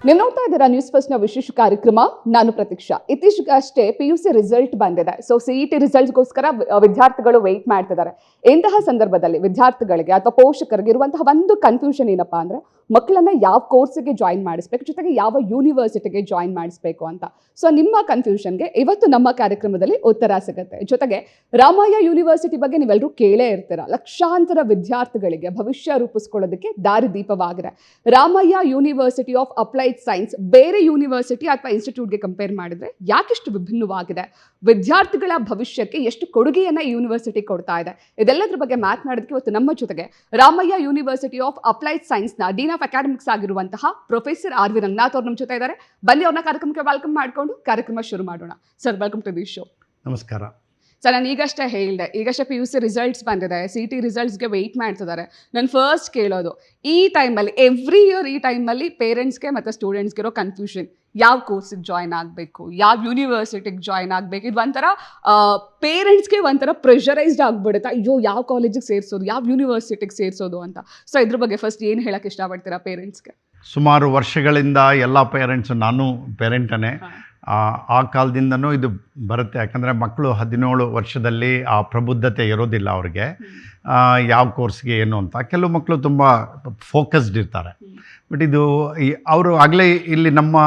ನೀವು ನೋಡ್ತಾ ಇದ್ದೀರಾ ನ್ಯೂಸ್ ಫಸ್ಟ್ ನ ವಿಶೇಷ ಕಾರ್ಯಕ್ರಮ. ನಾನು ಪ್ರತೀಕ್ಷಾ. ಇತ್ತೀಚೆಗಷ್ಟೇ PUC ರಿಸಲ್ಟ್ ಬಂದಿದೆ. ಸೊ CET ರಿಸಲ್ಟ್ಗೋಸ್ಕರ ವಿದ್ಯಾರ್ಥಿಗಳು ವೆಯ್ಟ್ ಮಾಡ್ತಿದ್ದಾರೆ. ಇಂತಹ ಸಂದರ್ಭದಲ್ಲಿ ವಿದ್ಯಾರ್ಥಿಗಳಿಗೆ ಅಥವಾ ಪೋಷಕರಿಗೆ ಇರುವಂತಹ ಒಂದು ಕನ್ಫ್ಯೂಷನ್ ಏನಪ್ಪಾ ಅಂದ್ರೆ ಮಕ್ಕಳನ್ನ ಯಾವ ಕೋರ್ಸಿಗೆ ಜಾಯಿನ್ ಮಾಡಿಸ್ಬೇಕು, ಜೊತೆಗೆ ಯಾವ ಯೂನಿವರ್ಸಿಟಿಗೆ ಜಾಯಿನ್ ಮಾಡಿಸ್ಬೇಕು ಅಂತ. ಸೊ ನಿಮ್ಮ ಕನ್ಫ್ಯೂಷನ್ಗೆ ಇವತ್ತು ನಮ್ಮ ಕಾರ್ಯಕ್ರಮದಲ್ಲಿ ಉತ್ತರ ಸಿಗುತ್ತೆ. ಜೊತೆಗೆ ರಾಮಯ್ಯ ಯೂನಿವರ್ಸಿಟಿ ಬಗ್ಗೆ ನೀವೆಲ್ಲರೂ ಕೇಳೇ ಇರ್ತೀರ. ಲಕ್ಷಾಂತರ ವಿದ್ಯಾರ್ಥಿಗಳಿಗೆ ಭವಿಷ್ಯ ರೂಪಿಸ್ಕೊಳ್ಳೋದಕ್ಕೆ ದಾರಿದೀಪವಾಗಿದೆ. Ramaiah university of applied science ಬೇರೆ ಯೂನಿವರ್ಸಿಟಿ ಅಥವಾ ಇನ್ಸ್ಟಿಟ್ಯೂಟ್ಗೆ ಕಂಪೇರ್ ಮಾಡಿದ್ರೆ ಯಾಕೆಷ್ಟು ವಿಭಿನ್ನವಾಗಿದೆ, ವಿದ್ಯಾರ್ಥಿಗಳ ಭವಿಷ್ಯಕ್ಕೆ ಎಷ್ಟು ಕೊಡುಗೆಯನ್ನ ಈ ಯೂನಿವರ್ಸಿಟಿ ಕೊಡ್ತಾ ಇದೆ, ಇದೆಲ್ಲದರ ಬಗ್ಗೆ ಮಾತನಾಡೋದಕ್ಕೆ ಇವತ್ತು ನಮ್ಮ ಜೊತೆಗೆ ರಾಮಯ್ಯ ಯೂನಿವರ್ಸಿಟಿ ಆಫ್ ಅಪ್ಲೈಡ್ ಸೈನ್ಸ್ನ ಡೀನ್ ಆಫ್ ಅಕಾಡೆಮಿಕ್ಸ್ ಆಗಿರುವಂತಹ ಪ್ರೊಫೆಸರ್ RV ರಂಗನಾಥ್ ಅವರು ನಮ್ಮ ಜೊತೆ ಇದ್ದಾರೆ. ಬನ್ನಿ ಅವ್ರನ್ನ ಕಾರ್ಯಕ್ರಮಕ್ಕೆ ವೆಲ್ಕಮ್ ಮಾಡಿಕೊಂಡು ಕಾರ್ಯಕ್ರಮ ಶುರು ಮಾಡೋಣ. Sir, welcome to the show. ನಮಸ್ಕಾರ ಸರ್, ನಾನು ಈಗಷ್ಟೇ PUC ರಿಸಲ್ಟ್ಸ್ ಬಂದಿದೆ, CET ರಿಸಲ್ಟ್ಸ್ಗೆ ವೆಯ್ಟ್ ಮಾಡ್ತಿದ್ದಾರೆ. ನಾನು ಫಸ್ಟ್ ಕೇಳೋದು, ಈ ಟೈಮಲ್ಲಿ ಎವ್ರಿ ಇಯರ್ ಈ ಟೈಮಲ್ಲಿ ಪೇರೆಂಟ್ಸ್ಗೆ ಮತ್ತು ಸ್ಟೂಡೆಂಟ್ಸ್ಗೆ ಇರೋ ಕನ್ಫ್ಯೂಷನ್, ಯಾವ ಕೋರ್ಸಿಗೆ ಜಾಯ್ನ್ ಆಗಬೇಕು, ಯಾವ ಯೂನಿವರ್ಸಿಟಿಗೆ ಜಾಯ್ನ್ ಆಗಬೇಕು, ಇದು ಒಂಥರ ಪೇರೆಂಟ್ಸ್ಗೆ ಒಂಥರ ಪ್ರೆಷರೈಸ್ಡ್ ಆಗಿಬಿಡುತ್ತೆ. ಅಯ್ಯೋ, ಯಾವ ಕಾಲೇಜಿಗೆ ಸೇರಿಸೋದು, ಯಾವ ಯೂನಿವರ್ಸಿಟಿಗೆ ಸೇರಿಸೋದು ಅಂತ. ಸೊ ಇದ್ರ ಬಗ್ಗೆ ಫಸ್ಟ್ ಏನು ಹೇಳಕ್ಕೆ ಇಷ್ಟಪಡ್ತೀರಾ ಪೇರೆಂಟ್ಸ್ಗೆ? ಸುಮಾರು ವರ್ಷಗಳಿಂದ ಎಲ್ಲ ಪೇರೆಂಟ್ಸು, ನಾನು ಪೇರೆಂಟನೇ, ಆ ಕಾಲದಿಂದನೂ ಇದು ಬರುತ್ತೆ. ಯಾಕಂದರೆ ಮಕ್ಕಳು 17 ವರ್ಷದಲ್ಲಿ ಆ ಪ್ರಬುದ್ಧತೆ ಇರೋದಿಲ್ಲ ಅವ್ರಿಗೆ, ಯಾವ ಕೋರ್ಸ್ಗೆ ಏನು ಅಂತ. ಕೆಲವು ಮಕ್ಕಳು ತುಂಬ ಫೋಕಸ್ಡ್ ಇರ್ತಾರೆ. ಬಟ್ ಇದು ಅವರು ಆಗಲೇ ಇಲ್ಲಿ ನಮ್ಮ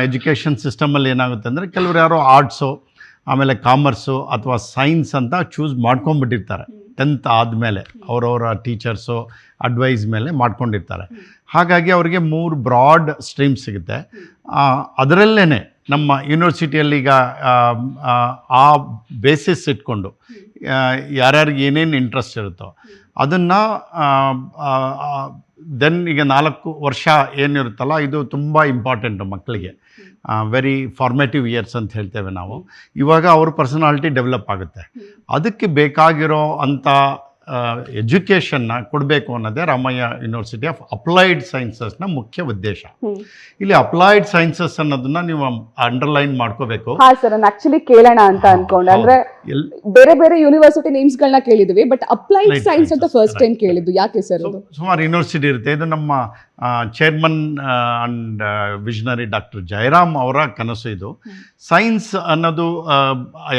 ಎಜುಕೇಷನ್ ಸಿಸ್ಟಮಲ್ಲಿ ಏನಾಗುತ್ತೆ ಅಂದರೆ, ಕೆಲವರು ಯಾರೋ ಆರ್ಟ್ಸು, ಆಮೇಲೆ ಕಾಮರ್ಸು ಅಥವಾ ಸೈನ್ಸ್ ಅಂತ ಚೂಸ್ ಮಾಡ್ಕೊಂಡ್ಬಿಟ್ಟಿರ್ತಾರೆ 10th ಆದಮೇಲೆ. ಅವರವರ ಟೀಚರ್ಸು ಅಡ್ವೈಸ್ ಮೇಲೆ ಮಾಡ್ಕೊಂಡಿರ್ತಾರೆ. ಹಾಗಾಗಿ ಅವರಿಗೆ 3 ಬ್ರಾಡ್ ಸ್ಟ್ರೀಮ್ಸ್ ಸಿಗುತ್ತೆ. ಅದರಲ್ಲೇ ನಮ್ಮ ಯೂನಿವರ್ಸಿಟಿಯಲ್ಲಿ ಈಗ ಆ ಬೇಸಿಸ್ ಇಟ್ಕೊಂಡು ಯಾರ್ಯಾರಿಗೆ ಏನೇನು ಇಂಟ್ರೆಸ್ಟ್ ಇರುತ್ತೋ ಅದನ್ನು ದೆನ್ ಈಗ 4 ವರ್ಷ ಏನಿರುತ್ತಲ್ಲ, ಇದು ತುಂಬ ಇಂಪಾರ್ಟೆಂಟು ಮಕ್ಕಳಿಗೆ. ವೆರಿ ಫಾರ್ಮೇಟಿವ್ ಇಯರ್ಸ್ ಅಂತ ಹೇಳ್ತೇವೆ ನಾವು. ಇವಾಗ ಅವ್ರ ಪರ್ಸನಾಲಿಟಿ ಡೆವಲಪ್ ಆಗುತ್ತೆ. ಅದಕ್ಕೆ ಬೇಕಾಗಿರೋ ಅಂಥ ಎಜುಕೇಷನ್ನ ಕೊಡಬೇಕು ಅನ್ನೋದೇ ರಾಮಯ್ಯ ಯೂನಿವರ್ಸಿಟಿ ಆಫ್ ಅಪ್ಲೈಡ್ ಸೈನ್ಸಸ್ನ ಮುಖ್ಯ ಉದ್ದೇಶ. ಇಲ್ಲಿ ಅಪ್ಲೈಡ್ ಸೈನ್ಸಸ್ ಅನ್ನೋದನ್ನ ನೀವು ಅಂಡರ್ಲೈನ್ ಮಾಡ್ಕೋಬೇಕು. ಹಾ ಸರ್, ನಾನು ಆಕ್ಚುಲಿ ಕೇಳೋಣ ಅಂತ ಅನ್ಕೊಂಡೆ. ಅಂದ್ರೆ ಬೇರೆ ಬೇರೆ ಯೂನಿವರ್ಸಿಟಿ ನೇಮ್ಸ್ಗಳನ್ನ ಕೇಳಿದ್ವಿ, ಬಟ್ ಅಪ್ಲೈಡ್ ಸೈನ್ಸ್ ಅಂತ ಫಸ್ಟ್ ಟೈಮ್ ಕೇಳಿದ್ದು. ಯಾಕೆ ಸರ್? ಸುಮಾರು ಯೂನಿವರ್ಸಿಟಿ ಇರುತ್ತೆ. ಇದು ನಮ್ಮ chairman and visionary doctor Jayaram ಅವರ ಕನಸು ಇದು. ಸೈನ್ಸ್ ಅನ್ನೋದು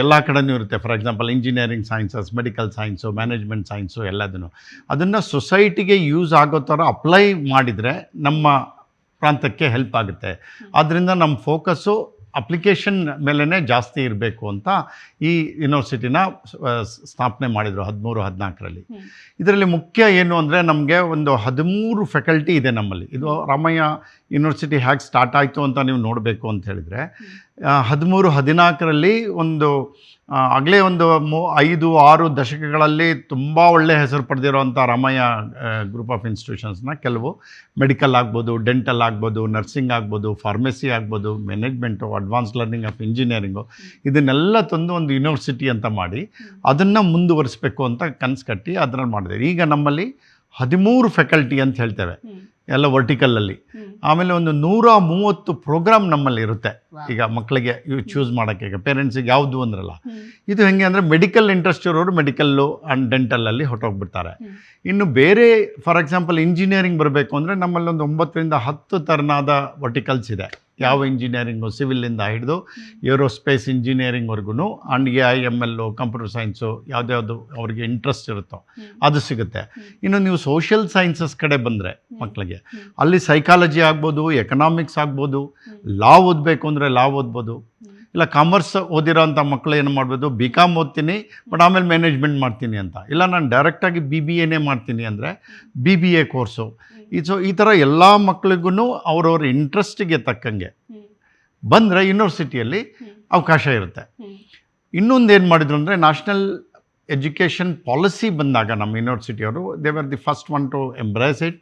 ಎಲ್ಲ ಕಡೆನೂ ಇರುತ್ತೆ. For example engineering sciences, medical science, management science ಎಲ್ಲದನ್ನು. ಅದನ್ನು ಸೊಸೈಟಿಗೆ ಯೂಸ್ ಆಗೋ ಥರ ಅಪ್ಲೈ ಮಾಡಿದರೆ ನಮ್ಮ ಪ್ರಾಂತಕ್ಕೆ ಹೆಲ್ಪ್ ಆಗುತ್ತೆ. ಆದ್ದರಿಂದ ನಮ್ಮ ಫೋಕಸ್ಸು ಅಪ್ಲಿಕೇಶನ್ ಮೇಲೇ ಜಾಸ್ತಿ ಇರಬೇಕು ಅಂತ ಈ ಯೂನಿವರ್ಸಿಟಿನ ಸ್ಥಾಪನೆ ಮಾಡಿದರು 13-14ರಲ್ಲಿ. ಇದರಲ್ಲಿ ಮುಖ್ಯ ಏನು ಅಂದರೆ, ನಮಗೆ ಒಂದು 13 ಫ್ಯಾಕಲ್ಟಿ ಇದೆ ನಮ್ಮಲ್ಲಿ. ಇದು ರಾಮಯ್ಯ ಯೂನಿವರ್ಸಿಟಿ ಹೇಗೆ ಸ್ಟಾರ್ಟ್ ಆಯಿತು ಅಂತ ನೀವು ನೋಡಬೇಕು ಅಂತ ಹೇಳಿದರೆ, 13-14ರಲ್ಲಿ ಆಗಲೇ ಒಂದು 5-6 ದಶಕಗಳಲ್ಲಿ ತುಂಬ ಒಳ್ಳೆಯ ಹೆಸರು ಪಡೆದಿರೋವಂಥ ರಾಮಯ್ಯ ಗ್ರೂಪ್ ಆಫ್ ಇನ್ಸ್ಟಿಟ್ಯೂಷನ್ಸ್ನ ಕೆಲವು ಮೆಡಿಕಲ್ ಆಗ್ಬೋದು, ಡೆಂಟಲ್ ಆಗ್ಬೋದು, ನರ್ಸಿಂಗ್ ಆಗ್ಬೋದು, ಫಾರ್ಮಸಿ ಆಗ್ಬೋದು, management, advance learning of engineering, ಇದನ್ನೆಲ್ಲ ತಂದು ಒಂದು ಯೂನಿವರ್ಸಿಟಿ ಅಂತ ಮಾಡಿ ಅದನ್ನು ಮುಂದುವರಿಸಬೇಕು ಅಂತ ಕನಸು ಕಟ್ಟಿ ಅದರಲ್ಲಿ ಮಾಡಿದೆ. ಈಗ ನಮ್ಮಲ್ಲಿ 13 ಫ್ಯಾಕಲ್ಟಿ ಅಂತ ಹೇಳ್ತೇವೆ, ಎಲ್ಲ ವರ್ಟಿಕಲಲ್ಲಿ. ಆಮೇಲೆ ಒಂದು 130 ಪ್ರೋಗ್ರಾಮ್ ನಮ್ಮಲ್ಲಿ ಇರುತ್ತೆ. ಈಗ ಮಕ್ಕಳಿಗೆ ಚೂಸ್ ಮಾಡೋಕ್ಕೆ, ಈಗ ಪೇರೆಂಟ್ಸಿಗೆ ಯಾವುದು ಅಂದ್ರಲ್ಲ, ಇದು ಹೆಂಗೆ ಅಂದರೆ ಮೆಡಿಕಲ್ ಇಂಟ್ರೆಸ್ಟ್ ಇರೋರು ಮೆಡಿಕಲ್ಲು ಆ್ಯಂಡ್ ಡೆಂಟಲಲ್ಲಿ ಹೊರಟೋಗ್ಬಿಡ್ತಾರೆ. ಇನ್ನು ಬೇರೆ ಫಾರ್ ಎಕ್ಸಾಂಪಲ್ ಇಂಜಿನಿಯರಿಂಗ್ ಬರಬೇಕು ಅಂದರೆ ನಮ್ಮಲ್ಲಿ ಒಂದು 9-10 ಥರನಾದ ವರ್ಟಿಕಲ್ಸ್ ಇದೆ. ಯಾವ ಇಂಜಿನಿಯರಿಂಗು, ಸಿವಿಲಿಂದ ಹಿಡಿದು ಏರೋಸ್ಪೇಸ್ ಇಂಜಿನಿಯರಿಂಗ್ವರೆಗೂ, ಆ್ಯಂಡ್ AIML, ಕಂಪ್ಯೂಟರ್ ಸೈನ್ಸು, ಯಾವುದ್ಯಾವುದು ಅವ್ರಿಗೆ ಇಂಟ್ರೆಸ್ಟ್ ಇರುತ್ತೋ ಅದು ಸಿಗುತ್ತೆ. ಇನ್ನು ನೀವು ಸೋಷಿಯಲ್ ಸೈನ್ಸಸ್ ಕಡೆ ಬಂದರೆ ಮಕ್ಕಳಿಗೆ, ಅಲ್ಲಿ ಸೈಕಾಲಜಿ ಆಗ್ಬೋದು, ಎಕನಾಮಿಕ್ಸ್ ಆಗ್ಬೋದು, ಲಾ ಓದಬೇಕು ಅಂದರೆ ಲಾ ಓದ್ಬೋದು. ಇಲ್ಲ ಕಾಮರ್ಸ್ ಓದಿರೋ ಅಂಥ ಮಕ್ಕಳು ಏನು ಮಾಡ್ಬೋದು, BCom ಓದ್ತೀನಿ ಬಟ್ ಆಮೇಲೆ ಮ್ಯಾನೇಜ್ಮೆಂಟ್ ಮಾಡ್ತೀನಿ ಅಂತ. ಇಲ್ಲ ನಾನು ಡೈರೆಕ್ಟಾಗಿ BBAನೇ ಮಾಡ್ತೀನಿ ಅಂದರೆ BBA ಕೋರ್ಸು. ಈ ಥರ ಎಲ್ಲ ಮಕ್ಕಳಿಗೂ ಅವ್ರವ್ರ ಇಂಟ್ರೆಸ್ಟಿಗೆ ತಕ್ಕಂಗೆ ಬಂದರೆ ಯೂನಿವರ್ಸಿಟಿಯಲ್ಲಿ ಅವಕಾಶ ಇರುತ್ತೆ. ಇನ್ನೊಂದೇನು ಮಾಡಿದ್ರು ಅಂದರೆ, ನ್ಯಾಷನಲ್ ಎಜುಕೇಷನ್ ಪಾಲಿಸಿ ಬಂದಾಗ ನಮ್ಮ ಯೂನಿವರ್ಸಿಟಿಯವರು they were the first one to embrace it,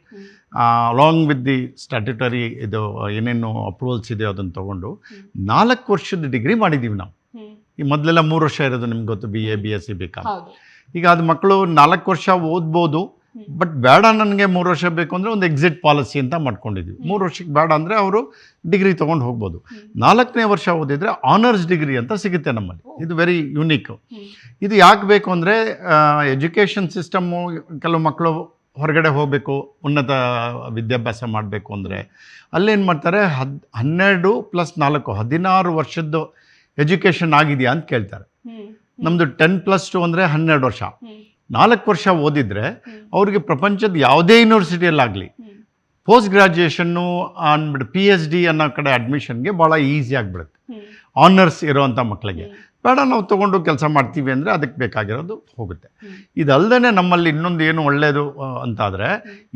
along with the statutory ಇದು ಏನೇನು ಅಪ್ರೂವಲ್ಸ್ ಇದೆಯೋ ಅದನ್ನು ತೊಗೊಂಡು 4 ವರ್ಷದ ಡಿಗ್ರಿ ಮಾಡಿದ್ದೀವಿ ನಾವು. ಈ ಮೊದಲೆಲ್ಲ 3 ವರ್ಷ ಇರೋದು ನಿಮ್ಗೆ ಗೊತ್ತು, BA, BSc, BCom. ಈಗ ಅದು ಮಕ್ಕಳು 4 ವರ್ಷ ಓದ್ಬೋದು, ಬಟ್ ಬೇಡ ನನಗೆ 3 ವರ್ಷ ಬೇಕು ಅಂದರೆ ಒಂದು ಎಕ್ಸಿಟ್ ಪಾಲಿಸಿ ಅಂತ ಮಾಡ್ಕೊಂಡಿದ್ವಿ. 3 ವರ್ಷಕ್ಕೆ ಬೇಡ ಅಂದರೆ ಅವರು ಡಿಗ್ರಿ ತೊಗೊಂಡು ಹೋಗ್ಬೋದು. 4ನೇ ವರ್ಷ ಓದಿದರೆ ಆನರ್ಸ್ ಡಿಗ್ರಿ ಅಂತ ಸಿಗುತ್ತೆ ನಮ್ಮಲ್ಲಿ. ಇದು ವೆರಿ ಯುನೀಕು. ಇದು ಯಾಕೆ ಬೇಕು ಅಂದರೆ, ಎಜುಕೇಷನ್ ಸಿಸ್ಟಮ್ಮು ಕೆಲವು ಮಕ್ಕಳು ಹೊರಗಡೆ ಹೋಗಬೇಕು, ಉನ್ನತ ವಿದ್ಯಾಭ್ಯಾಸ ಮಾಡಬೇಕು ಅಂದರೆ ಅಲ್ಲೇನು ಮಾಡ್ತಾರೆ, 12 + 4 16 ವರ್ಷದ್ದು ಎಜುಕೇಷನ್ ಆಗಿದೆಯಾ ಅಂತ ಕೇಳ್ತಾರೆ. ನಮ್ಮದು 10+2 ಅಂದರೆ 12 ವರ್ಷ. 4 ವರ್ಷ ಓದಿದರೆ ಅವ್ರಿಗೆ ಪ್ರಪಂಚದ ಯಾವುದೇ ಯೂನಿವರ್ಸಿಟಿಯಲ್ಲಾಗಲಿ ಪೋಸ್ಟ್ ಗ್ರ್ಯಾಜುಯೇಷನ್ನು ಅಂದ್ಬಿಟ್ಟು PhD ಅನ್ನೋ ಕಡೆ ಅಡ್ಮಿಷನ್ಗೆ ಭಾಳ ಈಸಿ ಆಗಿಬಿಡುತ್ತೆ. ಆನರ್ಸ್ ಇರೋವಂಥ ಮಕ್ಕಳಿಗೆ ಬೇಡ ನಾವು ತೊಗೊಂಡು ಕೆಲಸ ಮಾಡ್ತೀವಿ ಅಂದರೆ ಅದಕ್ಕೆ ಬೇಕಾಗಿರೋದು ಹೋಗುತ್ತೆ. ಇದಲ್ಲದೆ ನಮ್ಮಲ್ಲಿ ಇನ್ನೊಂದು ಏನು ಒಳ್ಳೆಯದು ಅಂತಾದರೆ,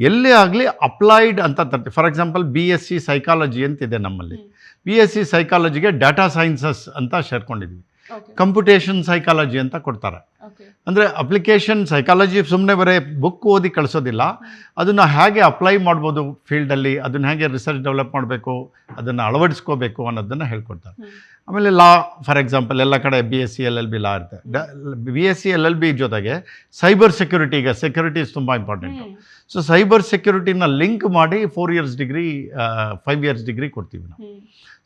ಎಲ್ಲೇ ಆಗಲಿ ಅಪ್ಲೈಡ್ ಅಂತ ತರ್ತೀವಿ. ಫಾರ್ ಎಕ್ಸಾಂಪಲ್ BSc ಸೈಕಾಲಜಿ ಅಂತಿದೆ ನಮ್ಮಲ್ಲಿ. BSc ಸೈಕಾಲಜಿಗೆ ಡಾಟಾ ಸೈನ್ಸಸ್ ಅಂತ ಸೇರ್ಕೊಂಡಿದ್ವಿ. ಕಂಪ್ಯೂಟೇಷನ್ ಸೈಕಾಲಜಿ ಅಂತ ಕೊಡ್ತಾರೆ. ಅಂದರೆ ಅಪ್ಲಿಕೇಶನ್ ಸೈಕಾಲಜಿ ಸುಮ್ಮನೆ ಬರೀ ಬುಕ್ ಓದಿ ಕಳಿಸೋದಿಲ್ಲ, ಅದನ್ನು ಹೇಗೆ ಅಪ್ಲೈ ಮಾಡ್ಬೋದು ಫೀಲ್ಡಲ್ಲಿ, ಅದನ್ನು ಹೇಗೆ ರಿಸರ್ಚ್ ಡೆವಲಪ್ ಮಾಡಬೇಕು, ಅದನ್ನು ಅಳವಡಿಸ್ಕೋಬೇಕು ಅನ್ನೋದನ್ನು ಹೇಳ್ಕೊಡ್ತಾರೆ. ಆಮೇಲೆ ಲಾ, ಫಾರ್ ಎಕ್ಸಾಂಪಲ್ ಎಲ್ಲ ಕಡೆ BSc LLB ಲಾ ಇರುತ್ತೆ. BSc LLB ಜೊತೆಗೆ ಸೈಬರ್ ಸೆಕ್ಯೂರಿಟಿಗೆ ಸೆಕ್ಯೂರಿಟೀಸ್ ತುಂಬ ಇಂಪಾರ್ಟೆಂಟು. ಸೊ ಸೈಬರ್ ಸೆಕ್ಯೂರಿಟಿನ ಲಿಂಕ್ ಮಾಡಿ 4 ಇಯರ್ಸ್ ಡಿಗ್ರಿ 5 ಇಯರ್ಸ್ ಡಿಗ್ರಿ ಕೊಡ್ತೀವಿ ನಾವು.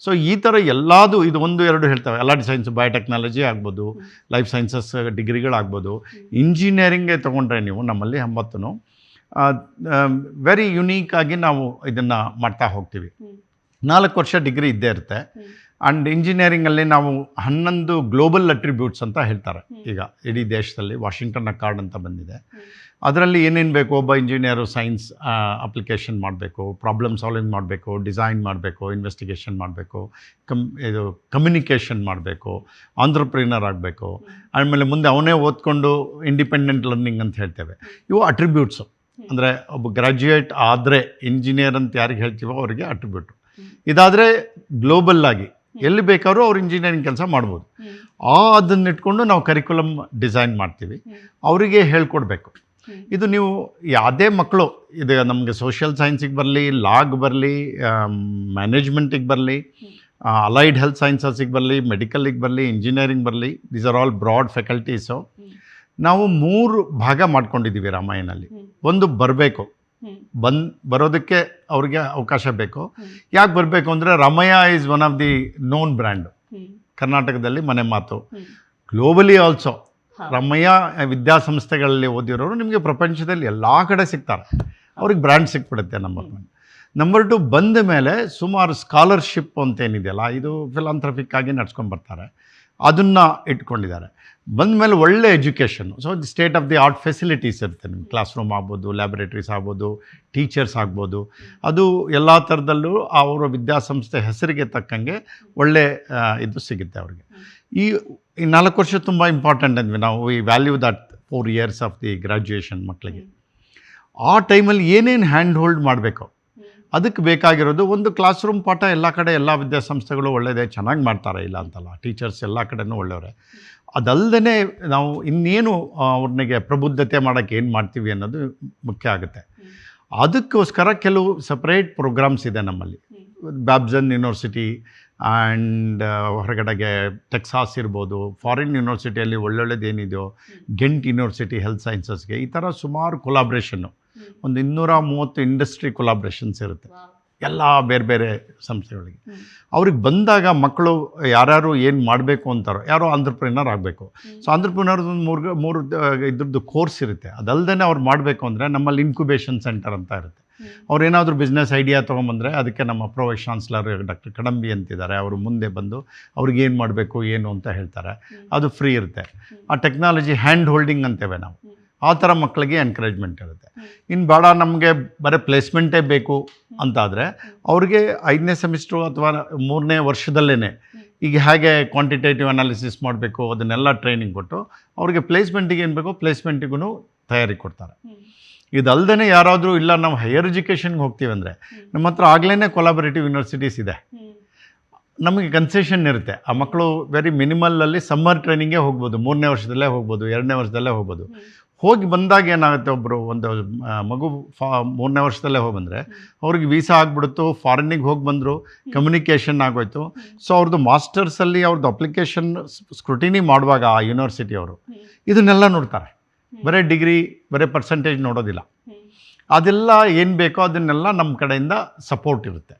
ಸೊ ಈ ಥರ ಎಲ್ಲದು ಇದು 1-2 ಹೇಳ್ತವೆ. ಅಲಾಡ್ ಸೈನ್ಸ್, ಬಯೋಟೆಕ್ನಾಲಜಿ ಆಗ್ಬೋದು, ಲೈಫ್ ಸೈನ್ಸಸ್ ಡಿಗ್ರಿಗಳಾಗ್ಬೋದು. ಇಂಜಿನಿಯರಿಂಗ್ಗೆ ತೊಗೊಂಡ್ರೆ ನೀವು ನಮ್ಮಲ್ಲಿ 90 ವೆರಿ ಯುನೀಕಾಗಿ ನಾವು ಇದನ್ನು ಮಾಡ್ತಾ ಹೋಗ್ತೀವಿ. 4 ವರ್ಷ ಡಿಗ್ರಿ ಇದ್ದೇ ಇರುತ್ತೆ. ಆ್ಯಂಡ್ ಇಂಜಿನಿಯರಿಂಗಲ್ಲಿ ನಾವು 11 ಗ್ಲೋಬಲ್ ಅಟ್ರಿಬ್ಯೂಟ್ಸ್ ಅಂತ ಹೇಳ್ತಾರೆ. ಈಗ ಇಡೀ ದೇಶದಲ್ಲಿ ವಾಷಿಂಗ್ಟನ್ ಅಕಾರ್ಡ್ ಅಂತ ಬಂದಿದೆ. ಅದರಲ್ಲಿ ಏನೇನು ಬೇಕು, ಒಬ್ಬ ಇಂಜಿನಿಯರು ಸೈನ್ಸ್ ಅಪ್ಲಿಕೇಶನ್ ಮಾಡಬೇಕು, ಪ್ರಾಬ್ಲಮ್ ಸಾಲ್ವಿಂಗ್ ಮಾಡಬೇಕು, ಡಿಸೈನ್ ಮಾಡಬೇಕು, ಇನ್ವೆಸ್ಟಿಗೇಷನ್ ಮಾಡಬೇಕು, ಇದು ಕಮ್ಯುನಿಕೇಷನ್ ಮಾಡಬೇಕು, ಆಂಟ್ರಪ್ರಿನರ್ ಆಗಬೇಕು. ಆಮೇಲೆ ಮುಂದೆ ಅವನೇ ಓದ್ಕೊಂಡು ಇಂಡಿಪೆಂಡೆಂಟ್ ಲರ್ನಿಂಗ್ ಅಂತ ಹೇಳ್ತೇವೆ. ಇವು ಅಟ್ರಿಬ್ಯೂಟ್ಸು. ಅಂದರೆ ಒಬ್ಬ ಗ್ರ್ಯಾಜುಯೇಟ್ ಆದರೆ ಇಂಜಿನಿಯರ್ ಅಂತ ಯಾರಿಗೆ ಹೇಳ್ತೀವೋ ಅವರಿಗೆ ಅಟ್ರಿಬ್ಯೂಟು. ಇದಾದರೆ ಗ್ಲೋಬಲ್ ಆಗಿ ಎಲ್ಲಿ ಬೇಕಾದ್ರೂ ಅವ್ರು ಇಂಜಿನಿಯರಿಂಗ್ ಕೆಲಸ ಮಾಡ್ಬೋದು. ಅದನ್ನಿಟ್ಕೊಂಡು ನಾವು ಕರಿಕ್ಯುಲಮ್ ಡಿಸೈನ್ ಮಾಡ್ತೀವಿ, ಅವರಿಗೆ ಹೇಳ್ಕೊಡ್ಬೇಕು. ಇದು ನೀವು ಯಾವುದೇ ಮಕ್ಕಳು, ಇದು ನಮಗೆ ಸೋಷಿಯಲ್ ಸೈನ್ಸಿಗೆ ಬರಲಿ, ಲಾಗ್ ಬರಲಿ, ಮ್ಯಾನೇಜ್ಮೆಂಟಿಗೆ ಬರಲಿ, ಅಲೈಡ್ ಹೆಲ್ತ್ ಸೈನ್ಸಸ್ಸಿಗೆ ಬರಲಿ, ಮೆಡಿಕಲಿಗೆ ಬರಲಿ, ಇಂಜಿನಿಯರಿಂಗ್ ಬರಲಿ, these are all broad faculties. ನಾವು 3 ಭಾಗ ಮಾಡ್ಕೊಂಡಿದ್ದೀವಿ ರಾಮಾಯಣಲ್ಲಿ. ಒಂದು ಬರಬೇಕು, ಬರೋದಕ್ಕೆ ಅವ್ರಿಗೆ ಅವಕಾಶ ಬೇಕು. ಯಾಕೆ ಬರಬೇಕು ಅಂದರೆ Ramaiah is one of the known brand. ಕರ್ನಾಟಕದಲ್ಲಿ ಮನೆ ಮಾತು, ಗ್ಲೋಬಲಿ ಆಲ್ಸೋ ರಾಮಯ್ಯ ವಿದ್ಯಾಸಂಸ್ಥೆಗಳಲ್ಲಿ ಓದಿರೋರು ನಿಮಗೆ ಪ್ರಪಂಚದಲ್ಲಿ ಎಲ್ಲ ಕಡೆ ಸಿಗ್ತಾರೆ. ಅವ್ರಿಗೆ ಬ್ರ್ಯಾಂಡ್ ಸಿಕ್ಬಿಡುತ್ತೆ. ನಂಬರ್ 2 ಬಂದ ಮೇಲೆ ಸುಮಾರು ಸ್ಕಾಲರ್ಶಿಪ್ ಅಂತೇನಿದೆಯಲ್ಲ, ಇದು ಫಿಲಾಂಥ್ರಫಿಕ್ ಆಗಿ ನಡ್ಸ್ಕೊಂಡ್ಬರ್ತಾರೆ, ಅದನ್ನು ಇಟ್ಕೊಂಡಿದ್ದಾರೆ. ಬಂದ ಮೇಲೆ ಒಳ್ಳೆ education. So state of the art facilities ಇರುತ್ತೆ. ನಿಮ್ಗೆ ಕ್ಲಾಸ್ ರೂಮ್ ಆಗ್ಬೋದು, ಲ್ಯಾಬೊರೇಟ್ರೀಸ್ ಆಗ್ಬೋದು, ಟೀಚರ್ಸ್ ಆಗ್ಬೋದು. ಅದು ಎಲ್ಲ ಥರದಲ್ಲೂ ಅವರ ವಿದ್ಯಾಸಂಸ್ಥೆ ಹೆಸರಿಗೆ ತಕ್ಕಂಗೆ ಒಳ್ಳೆ ಇದು ಸಿಗುತ್ತೆ ಅವ್ರಿಗೆ. ಈ 4 ವರ್ಷ ತುಂಬ ಇಂಪಾರ್ಟೆಂಟ್ ಅಂದ್ವಿ ನಾವು. We value that 4 years of the graduation ಮಕ್ಕಳಿಗೆ. ಆ ಟೈಮಲ್ಲಿ ಏನೇನು ಹ್ಯಾಂಡ್ ಹೋಲ್ಡ್ ಮಾಡಬೇಕು ಅದಕ್ಕೆ ಬೇಕಾಗಿರೋದು ಒಂದು ಕ್ಲಾಸ್ ರೂಮ್ ಪಾಠ. ಎಲ್ಲ ಕಡೆ ಎಲ್ಲ ವಿದ್ಯಾಸಂಸ್ಥೆಗಳು ಒಳ್ಳೆಯದೇ, ಚೆನ್ನಾಗಿ ಮಾಡ್ತಾರೆ, ಇಲ್ಲ ಅಂತಲ್ಲ, ಟೀಚರ್ಸ್ ಎಲ್ಲ ಕಡೆನೂ ಒಳ್ಳೆಯವರೇ. ಅದಲ್ಲದೆ ನಾವು ಇನ್ನೇನು ಅವ್ರನಿಗೆ ಪ್ರಬುದ್ಧತೆ ಮಾಡೋಕ್ಕೆ ಏನು ಮಾಡ್ತೀವಿ ಅನ್ನೋದು ಮುಖ್ಯ ಆಗುತ್ತೆ. ಅದಕ್ಕೋಸ್ಕರ ಕೆಲವು ಸಪ್ರೇಟ್ ಪ್ರೋಗ್ರಾಮ್ಸ್ ಇದೆ ನಮ್ಮಲ್ಲಿ. ಬ್ಯಾಬ್ಸನ್ ಯೂನಿವರ್ಸಿಟಿ ಆ್ಯಂಡ್ ಹೊರಗಡೆಗೆ ಟೆಕ್ಸಾಸ್ ಇರ್ಬೋದು, ಫಾರಿನ್ ಯೂನಿವರ್ಸಿಟಿಯಲ್ಲಿ ಒಳ್ಳೊಳ್ಳೆದೇನಿದೆಯೋ, ಗೆಂಟ್ ಯೂನಿವರ್ಸಿಟಿ ಹೆಲ್ತ್ ಸೈನ್ಸಸ್ಗೆ, ಈ ಥರ ಸುಮಾರು ಕೊಲಾಬ್ರೇಷನ್ನು, ಒಂದು 230 ಇಂಡಸ್ಟ್ರಿ ಕೊಲಾಬ್ರೇಷನ್ಸ್ ಇರುತ್ತೆ ಎಲ್ಲ ಬೇರೆ ಬೇರೆ ಸಂಸ್ಥೆಗಳಿಗೆ. ಅವ್ರಿಗೆ ಬಂದಾಗ ಮಕ್ಕಳು ಯಾರ್ಯಾರು ಏನು ಮಾಡಬೇಕು ಅಂತಾರೋ, ಯಾರೋ ಆಂಟ್ರಪ್ರಿನರ್ ಆಗಬೇಕು. ಸೊ ಆಂಟ್ರಪ್ರಿನರ್ದು ಮೂರು ಇದ್ರದ್ದು ಕೋರ್ಸ್ ಇರುತ್ತೆ. ಅದಲ್ಲದೆ ಅವ್ರು ಮಾಡಬೇಕು ಅಂದರೆ ನಮ್ಮಲ್ಲಿ ಇನ್ಕ್ಯುಬೇಷನ್ ಸೆಂಟರ್ ಅಂತ ಇರುತ್ತೆ. ಅವ್ರು ಏನಾದರೂ ಬಿಸ್ನೆಸ್ ಐಡಿಯಾ ತೊಗೊಂಬಂದರೆ ಅದಕ್ಕೆ ನಮ್ಮ pro wise chancellor doctor Kadambi ಅಂತಿದ್ದಾರೆ, ಅವರು ಮುಂದೆ ಬಂದು ಅವ್ರಿಗೆ ಏನು ಮಾಡಬೇಕು ಏನು ಅಂತ ಹೇಳ್ತಾರೆ. ಅದು ಫ್ರೀ ಇರುತ್ತೆ. ಆ ಟೆಕ್ನಾಲಜಿ ಹ್ಯಾಂಡ್ ಹೋಲ್ಡಿಂಗ್ ಅಂತೇವೆ ನಾವು, ಆ ಥರ ಮಕ್ಕಳಿಗೆ ಎನ್ಕರೇಜ್ಮೆಂಟ್ ಇರುತ್ತೆ. ಇನ್ನು ಬೇಡ ನಮಗೆ ಬರೀ ಪ್ಲೇಸ್ಮೆಂಟೇ ಬೇಕು ಅಂತಾದರೆ ಅವ್ರಿಗೆ 5ನೇ ಸೆಮಿಸ್ಟ್ರು ಅಥವಾ 3ನೇ ವರ್ಷದಲ್ಲೇ ಈಗ ಹೇಗೆ ಕ್ವಾಂಟಿಟೇಟಿವ್ ಅನಾಲಿಸಿಸ್ ಮಾಡಬೇಕು ಅದನ್ನೆಲ್ಲ ಟ್ರೈನಿಂಗ್ ಕೊಟ್ಟು ಅವ್ರಿಗೆ ಪ್ಲೇಸ್ಮೆಂಟಿಗೆ ಏನು ಬೇಕೋ ಪ್ಲೇಸ್ಮೆಂಟಿಗೂ ತಯಾರಿ ಕೊಡ್ತಾರೆ. ಇದಲ್ಲದೆ ಯಾರಾದರೂ ಇಲ್ಲ ನಾವು ಹೈಯರ್ ಎಜುಕೇಷನ್ಗೆ ಹೋಗ್ತೀವಿ ಅಂದರೆ ನಮ್ಮ ಹತ್ರ ಆಗಲೇ ಕೊಲಾಬರೇಟಿವ್ ಯೂನಿವರ್ಸಿಟೀಸ್ ಇದೆ. ನಮಗೆ ಕನ್ಸೆಷನ್ ಇರುತ್ತೆ. ಆ ಮಕ್ಕಳು ವೆರಿ ಮಿನಿಮಲಲ್ಲಿ ಸಮ್ಮರ್ ಟ್ರೈನಿಂಗೇ ಹೋಗ್ಬೋದು, 3ನೇ ವರ್ಷದಲ್ಲೇ ಹೋಗ್ಬೋದು, 2ನೇ ವರ್ಷದಲ್ಲೇ ಹೋಗ್ಬೋದು. ಹೋಗಿ ಬಂದಾಗ ಏನಾಗುತ್ತೆ, ಒಬ್ಬರು ಒಂದು ಮಗು 3ನೇ ವರ್ಷದಲ್ಲೇ ಹೋಗಿ ಬಂದರೆ ಅವ್ರಿಗೆ ವೀಸಾ ಆಗಿಬಿಡ್ತು, ಫಾರಿನ್ನಿಗೆ ಹೋಗಿ ಬಂದರು, ಕಮ್ಯುನಿಕೇಷನ್ ಆಗೋಯ್ತು. ಸೊ ಅವ್ರದ್ದು ಮಾಸ್ಟರ್ಸಲ್ಲಿ ಅವ್ರದ್ದು ಅಪ್ಲಿಕೇಶನ್ ಸ್ಕ್ರೂಟಿನಿ ಮಾಡುವಾಗ ಆ ಯೂನಿವರ್ಸಿಟಿಯವರು ಇದನ್ನೆಲ್ಲ ನೋಡ್ತಾರೆ. ಬರೀ ಡಿಗ್ರಿ, ಬರೀ ಪರ್ಸೆಂಟೇಜ್ ನೋಡೋದಿಲ್ಲ. ಅದೆಲ್ಲ ಏನು ಬೇಕೋ ಅದನ್ನೆಲ್ಲ ನಮ್ಮ ಕಡೆಯಿಂದ ಸಪೋರ್ಟ್ ಇರುತ್ತೆ.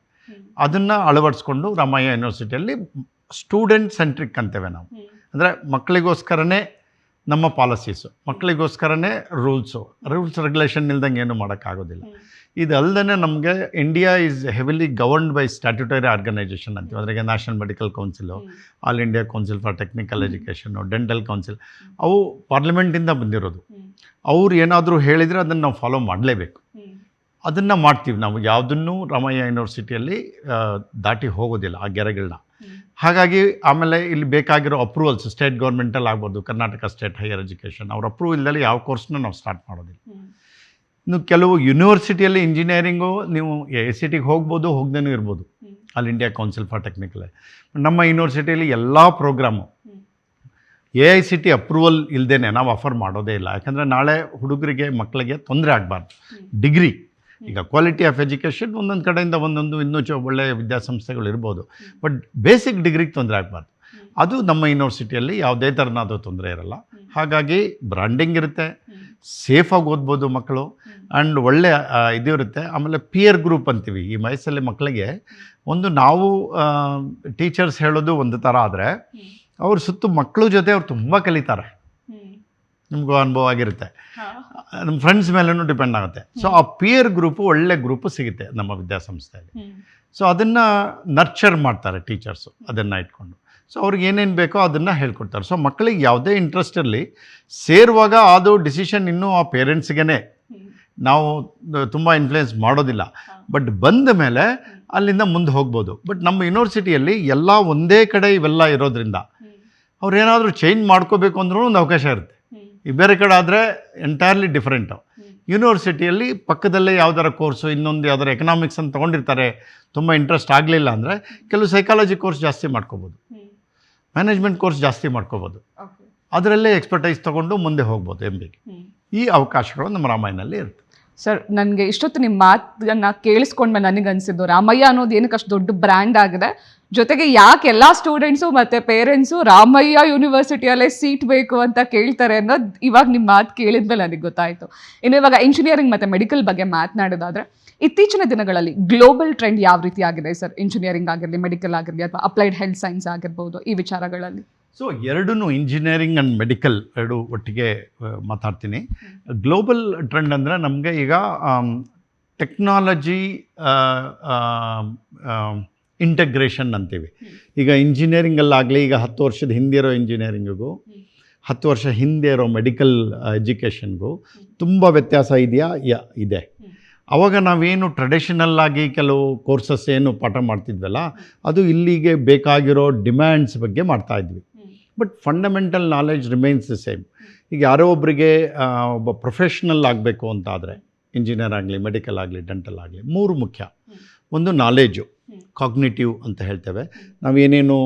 ಅದನ್ನು ಅಳವಡಿಸ್ಕೊಂಡು ರಾಮಯ್ಯ ಯೂನಿವರ್ಸಿಟಿಯಲ್ಲಿ ಸ್ಟೂಡೆಂಟ್ ಸೆಂಟ್ರಿಕ್ ಅಂತೇವೆ ನಾವು. ಅಂದರೆ ಮಕ್ಕಳಿಗೋಸ್ಕರನೇ ನಮ್ಮ ಪಾಲಿಸೀಸು, ಮಕ್ಕಳಿಗೋಸ್ಕರನೇ ರೂಲ್ಸ್ ರೆಗ್ಯುಲೇಷನ್ ಇಲ್ದಂಗೆ ಏನು ಮಾಡೋಕ್ಕಾಗೋದಿಲ್ಲ. ಇದಲ್ಲದೆ ನಮಗೆ India is heavily governed by statutory organisation ಅಂತೀವಿ. ಅದ್ರಾಗೆ national medical council, all India council for technical education, dental council, ಅವು ಪಾರ್ಲಿಮೆಂಟಿಂದ ಬಂದಿರೋದು. ಅವ್ರು ಏನಾದರೂ ಹೇಳಿದರೆ ಅದನ್ನು ನಾವು ಫಾಲೋ ಮಾಡಲೇಬೇಕು. ಅದನ್ನು ಮಾಡ್ತೀವಿ ನಾವು. ಯಾವುದನ್ನು ರಾಮಯ್ಯ ಯೂನಿವರ್ಸಿಟಿಯಲ್ಲಿ ದಾಟಿ ಹೋಗೋದಿಲ್ಲ ಆ ಗೆರೆಗಳನ್ನ. ಹಾಗಾಗಿ ಆಮೇಲೆ ಇಲ್ಲಿ ಬೇಕಾಗಿರೋ ಅಪ್ರೂವಲ್ಸ್ ಸ್ಟೇಟ್ ಗೌರ್ಮೆಂಟಲ್ಲಿ ಆಗ್ಬೋದು, ಕರ್ನಾಟಕ ಸ್ಟೇಟ್ ಹೈಯರ್ ಎಜುಕೇಷನ್, ಅವ್ರ ಅಪ್ರೂವಲ್ ಇಲ್ಲದೆ ಯಾವ ಕೋರ್ಸ್ನ ನಾವು ಸ್ಟಾರ್ಟ್ ಮಾಡೋದಿಲ್ಲ. ಇನ್ನು ಕೆಲವು ಯೂನಿವರ್ಸಿಟಿಯಲ್ಲಿ ಇಂಜಿನಿಯರಿಂಗು ನೀವು AICTಗೆ ಹೋಗ್ಬೋದು, ಹೋಗ್ದೇನೂ ಇರ್ಬೋದು, all India council for technical. ನಮ್ಮ ಯೂನಿವರ್ಸಿಟಿಯಲ್ಲಿ ಎಲ್ಲ ಪ್ರೋಗ್ರಾಮು AICT ಅಪ್ರೂವಲ್ ಇಲ್ಲದೇ ನಾವು ಆಫರ್ ಮಾಡೋದೇ ಇಲ್ಲ. ಯಾಕಂದರೆ ನಾಳೆ ಹುಡುಗರಿಗೆ ಮಕ್ಕಳಿಗೆ ತೊಂದರೆ ಆಗಬಾರ್ದು. ಡಿಗ್ರಿ ಈಗ ಕ್ವಾಲಿಟಿ ಆಫ್ ಎಜುಕೇಷನ್ ಒಂದೊಂದು ಕಡೆಯಿಂದ ಒಂದೊಂದು ಇನ್ನೂ ಒಳ್ಳೆಯ ವಿದ್ಯಾಸಂಸ್ಥೆಗಳು ಇರ್ಬೋದು, ಬಟ್ ಬೇಸಿಕ್ ಡಿಗ್ರಿಗೆ ತೊಂದರೆ ಆಗಬಾರ್ದು. ಅದು ನಮ್ಮ ಯೂನಿವರ್ಸಿಟಿಯಲ್ಲಿ ಯಾವುದೇ ಥರನಾದ ತೊಂದರೆ ಇರಲ್ಲ. ಹಾಗಾಗಿ ಬ್ರ್ಯಾಂಡಿಂಗ್ ಇರುತ್ತೆ, ಸೇಫಾಗಿ ಓದ್ಬೋದು ಮಕ್ಕಳು, ಆ್ಯಂಡ್ ಒಳ್ಳೆ ಇದು ಇರುತ್ತೆ. ಆಮೇಲೆ ಪಿಯರ್ ಗ್ರೂಪ್ ಅಂತೀವಿ. ಈ ವಯಸ್ಸಲ್ಲಿ ಮಕ್ಕಳಿಗೆ ಒಂದು ನಾವು ಟೀಚರ್ಸ್ ಹೇಳೋದು ಒಂದು ಥರ ಆದರೆ ಅವ್ರ ಸುತ್ತ ಮಕ್ಕಳ ಜೊತೆ ಅವ್ರು ತುಂಬ ಕಲಿತಾರೆ. ನಿಮಗೂ ಅನುಭವ ಆಗಿರುತ್ತೆ, ನಮ್ಮ ಫ್ರೆಂಡ್ಸ್ ಮೇಲೂ ಡಿಪೆಂಡ್ ಆಗುತ್ತೆ. ಸೊ ಆ ಪಿಯರ್ ಗ್ರೂಪು ಒಳ್ಳೆ ಗ್ರೂಪು ಸಿಗುತ್ತೆ ನಮ್ಮ ವಿದ್ಯಾಸಂಸ್ಥೆಯಲ್ಲಿ. ಸೊ ಅದನ್ನು ನರ್ಚರ್ ಮಾಡ್ತಾರೆ ಟೀಚರ್ಸು, ಅದನ್ನು ಇಟ್ಕೊಂಡು. ಸೊ ಅವ್ರಿಗೆ ಏನೇನು ಬೇಕೋ ಅದನ್ನು ಹೇಳ್ಕೊಡ್ತಾರೆ. ಸೊ ಮಕ್ಕಳಿಗೆ ಯಾವುದೇ ಇಂಟ್ರೆಸ್ಟ್ ಇರಲಿ, ಸೇರುವಾಗ ಅದು ಡಿಸಿಷನ್ ಇನ್ನೂ ಆ ಪೇರೆಂಟ್ಸ್ಗೆ ನಾವು ತುಂಬ ಇನ್ಫ್ಲುಯೆನ್ಸ್ ಮಾಡೋದಿಲ್ಲ. ಬಟ್ ಬಂದ ಮೇಲೆ ಅಲ್ಲಿಂದ ಮುಂದೆ ಹೋಗ್ಬೋದು. ಬಟ್ ನಮ್ಮ ಯೂನಿವರ್ಸಿಟಿಯಲ್ಲಿ ಎಲ್ಲ ಒಂದೇ ಕಡೆ ಇವೆಲ್ಲ ಇರೋದ್ರಿಂದ ಅವ್ರೇನಾದರೂ ಚೇಂಜ್ ಮಾಡ್ಕೋಬೇಕು ಅಂದ್ರೂ ಒಂದು ಅವಕಾಶ ಇರುತ್ತೆ. ಈ ಬೇರೆ ಕಡೆ ಆದರೆ ಎಂಟೈರ್ಲಿ ಡಿಫ್ರೆಂಟು. ಯೂನಿವರ್ಸಿಟಿಯಲ್ಲಿ ಪಕ್ಕದಲ್ಲೇ ಯಾವ್ದಾರ ಕೋರ್ಸು, ಇನ್ನೊಂದು ಯಾವ್ದಾರ ಎಕನಾಮಿಕ್ಸ್ ಅಂತ ತೊಗೊಂಡಿರ್ತಾರೆ, ತುಂಬ ಇಂಟ್ರೆಸ್ಟ್ ಆಗಲಿಲ್ಲ ಅಂದರೆ ಕೆಲವು ಸೈಕಾಲಜಿ ಕೋರ್ಸ್ ಜಾಸ್ತಿ ಮಾಡ್ಕೋಬೋದು, ಮ್ಯಾನೇಜ್ಮೆಂಟ್ ಕೋರ್ಸ್ ಜಾಸ್ತಿ ಮಾಡ್ಕೋಬೋದು, ಅದರಲ್ಲೇ ಎಕ್ಸ್ಪರ್ಟೈಸ್ ತೊಗೊಂಡು ಮುಂದೆ ಹೋಗ್ಬೋದು MBAಗೆ. ಈ ಅವಕಾಶಗಳು ನಮ್ಮ ರಾಮಾಯಣದಲ್ಲಿ ಇರುತ್ತೆ. ಸರ್, ನನಗೆ ಇಷ್ಟೊತ್ತು ನಿಮ್ಮ ಮಾತನ್ನು ಕೇಳಿಸ್ಕೊಂಡ್ಮೇಲೆ ನನಗೆ ಅನಿಸಿದ್ದು, ರಾಮಯ್ಯ ಅನ್ನೋದು ಏನಕ್ಕೆ ಅಷ್ಟು ದೊಡ್ಡ ಬ್ರ್ಯಾಂಡ್ ಆಗಿದೆ, ಜೊತೆಗೆ ಯಾಕೆ ಎಲ್ಲ ಸ್ಟೂಡೆಂಟ್ಸು ಮತ್ತು ಪೇರೆಂಟ್ಸು ರಾಮಯ್ಯ ಯೂನಿವರ್ಸಿಟಿಯಲ್ಲೇ ಸೀಟ್ ಬೇಕು ಅಂತ ಕೇಳ್ತಾರೆ ಅನ್ನೋದು ಇವಾಗ ನಿಮ್ಮ ಮಾತು ಕೇಳಿದ್ಮೇಲೆ ನನಗೆ ಗೊತ್ತಾಯಿತು. ಇನ್ನು ಇವಾಗ ಇಂಜಿನಿಯರಿಂಗ್ ಮತ್ತು ಮೆಡಿಕಲ್ ಬಗ್ಗೆ ಮಾತನಾಡೋದಾದರೆ, ಇತ್ತೀಚಿನ ದಿನಗಳಲ್ಲಿ ಗ್ಲೋಬಲ್ ಟ್ರೆಂಡ್ ಯಾವ ರೀತಿ ಆಗಿದೆ ಸರ್? ಇಂಜಿನಿಯರಿಂಗ್ ಆಗಿರಲಿ, ಮೆಡಿಕಲ್ ಆಗಿರಲಿ, ಅಥವಾ ಅಪ್ಲೈಡ್ ಹೆಲ್ತ್ ಸೈನ್ಸ್ ಆಗಿರ್ಬೋದು, ಈ ವಿಚಾರಗಳಲ್ಲಿ. ಸೊ ಎರಡೂ ಇಂಜಿನಿಯರಿಂಗ್ ಆ್ಯಂಡ್ ಮೆಡಿಕಲ್ ಎರಡು ಒಟ್ಟಿಗೆ ಮಾತಾಡ್ತೀನಿ. ಗ್ಲೋಬಲ್ ಟ್ರೆಂಡ್ ಅಂದರೆ ನಮಗೆ ಈಗ ಟೆಕ್ನಾಲಜಿ ಇಂಟಗ್ರೇಷನ್ ಅಂತೀವಿ. ಈಗ ಇಂಜಿನಿಯರಿಂಗಲ್ಲಾಗಲಿ, ಈಗ 10 ವರ್ಷದ ಹಿಂದೆ ಇರೋ ಇಂಜಿನಿಯರಿಂಗಿಗೂ 10 ವರ್ಷ ಹಿಂದೆ ಇರೋ ಮೆಡಿಕಲ್ ಎಜುಕೇಷನ್ಗೂ ತುಂಬ ವ್ಯತ್ಯಾಸ ಇದೆಯಾ? ಇದೆ. ಆವಾಗ ನಾವೇನು ಟ್ರೆಡಿಷನಲ್ಲಾಗಿ ಕೆಲವು ಕೋರ್ಸಸ್ ಏನು ಪಾಠ ಮಾಡ್ತಿದ್ವಲ್ಲ, ಅದು ಇಲ್ಲಿಗೆ ಬೇಕಾಗಿರೋ ಡಿಮ್ಯಾಂಡ್ಸ್ ಬಗ್ಗೆ ಮಾಡ್ತಾಯಿದ್ವಿ. But fundamental knowledge remains the same. ಈಗ ಯಾರೋ ಒಬ್ಬರಿಗೆ ಒಬ್ಬ ಪ್ರೊಫೆಷ್ನಲ್ ಆಗಬೇಕು ಅಂತಾದರೆ, ಇಂಜಿನಿಯರ್ ಆಗಲಿ, ಮೆಡಿಕಲ್ ಆಗಲಿ, ಡೆಂಟಲ್ ಆಗಲಿ, 3 ಮುಖ್ಯ. ಒಂದು ನಾಲೆಜು, ಕಾಗ್ನಿಟಿವ್ ಅಂತ ಹೇಳ್ತೇವೆ, ನಾವೇನೇನು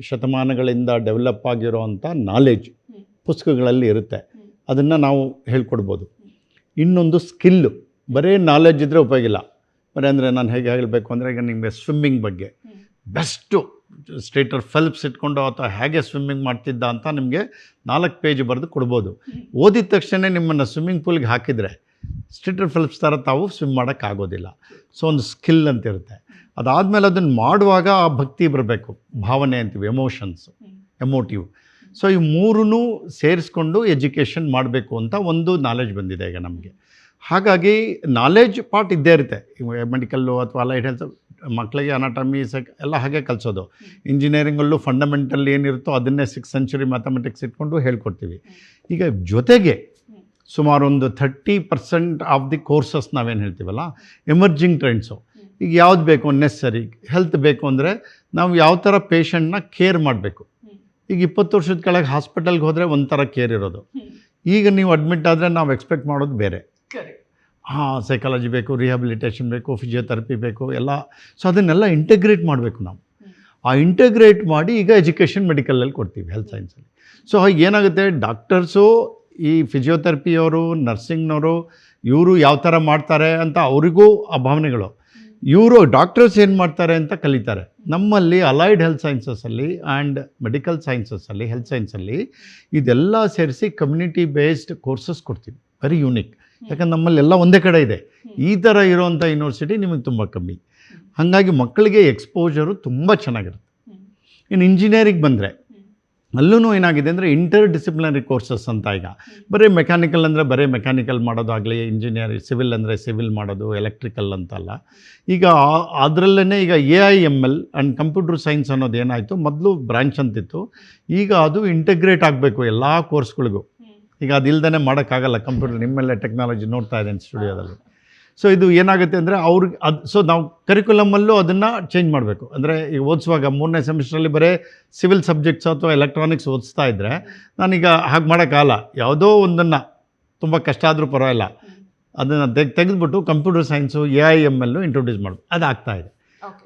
ಶತಮಾನಗಳಿಂದ ಡೆವಲಪ್ ಆಗಿರೋ ಅಂಥ ನಾಲೆಜ್ ಪುಸ್ತಕಗಳಲ್ಲಿ ಇರುತ್ತೆ, ಅದನ್ನು ನಾವು ಹೇಳ್ಕೊಡ್ಬೋದು. ಇನ್ನೊಂದು ಸ್ಕಿಲ್ಲು. ಬರೀ ನಾಲೆಡ್ಜ್ ಇದ್ದರೆ ಉಪಯೋಗ ಇಲ್ಲ. ಬರೀ ಅಂದರೆ ನಾನು ಹೇಗೆ ಹೇಳಬೇಕು ಅಂದರೆ, ಈಗ ನಿಮಗೆ ಸ್ವಿಮ್ಮಿಂಗ್ ಬಗ್ಗೆ ಬೆಸ್ಟು ಸ್ಟ್ರೇಟರ್ ಫೆಲ್ಪ್ಸ್ ಇಟ್ಕೊಂಡು ಅಥವಾ ಹೇಗೆ ಸ್ವಿಮ್ಮಿಂಗ್ ಮಾಡ್ತಿದ್ದ ಅಂತ ನಿಮಗೆ 4 ಪೇಜ್ ಬರೆದು ಕೊಡ್ಬೋದು. ಓದಿದ ತಕ್ಷಣ ನಿಮ್ಮನ್ನು ಸ್ವಿಮ್ಮಿಂಗ್ ಪೂಲ್ಗೆ ಹಾಕಿದರೆ ಸ್ಟ್ರೇಟರ್ ಫೆಲ್ಪ್ಸ್ ಥರ ತಾವು ಸ್ವಿಮ್ ಮಾಡೋಕ್ಕಾಗೋದಿಲ್ಲ. ಸೊ ಒಂದು ಸ್ಕಿಲ್ ಅಂತ ಇರುತ್ತೆ. ಅದಾದಮೇಲೆ ಅದನ್ನು ಮಾಡುವಾಗ ಆ ಭಕ್ತಿ ಬರಬೇಕು, ಭಾವನೆ ಅಂತೀವಿ, ಎಮೋಟಿವ್. ಸೊ ಈ 3 ಸೇರಿಸ್ಕೊಂಡು ಎಜುಕೇಷನ್ ಮಾಡಬೇಕು ಅಂತ ಒಂದು ನಾಲೆಜ್ ಬಂದಿದೆ ಈಗ ನಮಗೆ. ಹಾಗಾಗಿ ನಾಲೆಜ್ ಪಾರ್ಟ್ ಇದ್ದೇ ಇರುತ್ತೆ. ಮೆಡಿಕಲ್ಲು ಅಥವಾ ಅಲೈಡ್ ಹೆಲ್ತ್ ಮಕ್ಕಳಿಗೆ ಅನಾಟಮಿ ಎಲ್ಲ ಹಾಗೆ ಕಲಿಸೋದು. ಇಂಜಿನಿಯರಿಂಗಲ್ಲೂ ಫಂಡಮೆಂಟಲ್ ಏನಿರುತ್ತೋ ಅದನ್ನೇ 6th century ಮ್ಯಾಥಮೆಟಿಕ್ಸ್ ಇಟ್ಕೊಂಡು ಹೇಳ್ಕೊಡ್ತೀವಿ. ಈಗ ಜೊತೆಗೆ ಸುಮಾರು ಒಂದು 30% ಆಫ್ ದಿ ಕೋರ್ಸಸ್ ನಾವೇನು ಹೇಳ್ತೀವಲ್ಲ, ಎಮರ್ಜಿಂಗ್ ಟ್ರೆಂಡ್ಸು. ಈಗ ಯಾವ್ದು ಬೇಕು, ನೆಸ್ಸರಿ ಹೆಲ್ತ್ ಬೇಕು ಅಂದರೆ ನಾವು ಯಾವ ಥರ ಪೇಷಂಟ್ನ ಕೇರ್ ಮಾಡಬೇಕು. ಈಗ 20 ವರ್ಷದ ಕೆಳಗೆ ಹಾಸ್ಪಿಟಲ್ಗೆ ಹೋದರೆ ಒಂಥರ ಕೇರ್ ಇರೋದು. ಈಗ ನೀವು ಅಡ್ಮಿಟ್ ಆದರೆ ನಾವು ಎಕ್ಸ್ಪೆಕ್ಟ್ ಮಾಡೋದು ಬೇರೆ. ಸೈಕಾಲಜಿ ಬೇಕು, ರಿಹ್ಯಾಬಿಲಿಟೇಷನ್ ಬೇಕು, ಫಿಸಿಯೋಥೆರಪಿ ಬೇಕು, ಎಲ್ಲ. ಸೊ ಅದನ್ನೆಲ್ಲ ಇಂಟಗ್ರೇಟ್ ಮಾಡಬೇಕು ನಾವು. ಆ ಇಂಟಗ್ರೇಟ್ ಮಾಡಿ ಈಗ ಎಜುಕೇಷನ್ ಮೆಡಿಕಲಲ್ಲಿ ಕೊಡ್ತೀವಿ, ಹೆಲ್ತ್ ಸೈನ್ಸಲ್ಲಿ. ಸೊ ಏನಾಗುತ್ತೆ, ಡಾಕ್ಟರ್ಸು ಈ ಫಿಸಿಯೋಥೆರಪಿಯವರು, ನರ್ಸಿಂಗ್ನವರು, ಇವರು ಯಾವ ಥರ ಮಾಡ್ತಾರೆ ಅಂತ ಅವರಿಗೂ ಆ ಭಾವನೆಗಳು. ಇವರು ಡಾಕ್ಟರ್ಸ್ ಏನು ಮಾಡ್ತಾರೆ ಅಂತ ಕಲಿತಾರೆ. ನಮ್ಮಲ್ಲಿ ಅಲೈಡ್ ಹೆಲ್ತ್ ಸೈನ್ಸಸ್ಸಲ್ಲಿ ಆ್ಯಂಡ್ ಮೆಡಿಕಲ್ ಸೈನ್ಸಸ್ಸಲ್ಲಿ, ಹೆಲ್ತ್ ಸೈನ್ಸಲ್ಲಿ ಇದೆಲ್ಲ ಸೇರಿಸಿ ಕಮ್ಯುನಿಟಿ ಬೇಸ್ಡ್ ಕೋರ್ಸಸ್ ಕೊಡ್ತೀವಿ. Very unique. ಯಾಕಂದ್ರೆ ನಮ್ಮಲ್ಲೆಲ್ಲ ಒಂದೇ ಕಡೆ ಇದೆ. ಈ ಥರ ಇರೋವಂಥ ಯೂನಿವರ್ಸಿಟಿ ನಿಮಗೆ ತುಂಬ ಕಮ್ಮಿ. ಹಾಗಾಗಿ ಮಕ್ಕಳಿಗೆ ಎಕ್ಸ್ಪೋಜರು ತುಂಬ ಚೆನ್ನಾಗಿರುತ್ತೆ. ಇನ್ನು ಇಂಜಿನಿಯರಿಂಗ್ ಬಂದರೆ ಅಲ್ಲೂ ಏನಾಗಿದೆ ಅಂದರೆ ಇಂಟರ್ ಡಿಸಿಪ್ಲಿನರಿ ಕೋರ್ಸಸ್ ಅಂತ ಈಗ ಬರೀ ಮೆಕ್ಯಾನಿಕಲ್ ಅಂದರೆ ಬರೀ ಮೆಕ್ಯಾನಿಕಲ್ ಮಾಡೋದಾಗಲಿ, ಇಂಜಿನಿಯರಿಂಗ್ ಸಿವಿಲ್ ಅಂದರೆ ಸಿವಿಲ್ ಮಾಡೋದು, ಎಲೆಕ್ಟ್ರಿಕಲ್ ಅಂತಲ್ಲ. ಈಗ ಅದರಲ್ಲೇ ಈಗ AIML ಆ್ಯಂಡ್ ಕಂಪ್ಯೂಟರ್ ಸೈನ್ಸ್ ಅನ್ನೋದು ಏನಾಯಿತು, ಮೊದಲು ಬ್ರಾಂಚ್ ಅಂತಿತ್ತು, ಈಗ ಅದು ಇಂಟಗ್ರೇಟ್ ಆಗಬೇಕು ಎಲ್ಲ ಕೋರ್ಸ್ಗಳಿಗೂ. ಈಗ ಅದಿಲ್ಲದೇ ಮಾಡೋಕ್ಕಾಗಲ್ಲ. ಕಂಪ್ಯೂಟರ್ ನಿಮ್ಮೆಲ್ಲ ಟೆಕ್ನಾಲಜಿ ನೋಡ್ತಾ ಇದ್ದೇನೆ ಸ್ಟುಡಿಯೋದಲ್ಲಿ. ಸೊ ಇದು ಏನಾಗುತ್ತೆ ಅಂದರೆ ಅವ್ರಿಗೆ ಸೊ ನಾವು ಕರಿಕ್ಯುಲಮಲ್ಲೂ ಅದನ್ನು ಚೇಂಜ್ ಮಾಡಬೇಕು. ಅಂದರೆ ಈಗ ಓದಿಸುವಾಗ 3ನೇ ಸೆಮಿಸ್ಟ್ರಲ್ಲಿ ಬರೀ ಸಿವಿಲ್ ಸಬ್ಜೆಕ್ಟ್ಸ್ ಅಥವಾ ಎಲೆಕ್ಟ್ರಾನಿಕ್ಸ್ ಓದಿಸ್ತಾ ಇದ್ದರೆ ನಾನೀಗ ಹಾಗೆ ಮಾಡೋಕ್ಕಾಗಲ್ಲ. ಯಾವುದೋ ಒಂದನ್ನು ತುಂಬ ಕಷ್ಟ ಆದರೂ ಪರವಾಗಿಲ್ಲ, ಅದನ್ನು ತೆಗೆದುಬಿಟ್ಟು ಕಂಪ್ಯೂಟರ್ ಸೈನ್ಸು AIML ಇಂಟ್ರೊಡ್ಯೂಸ್ ಮಾಡೋದು, ಅದು ಆಗ್ತಾಯಿದೆ.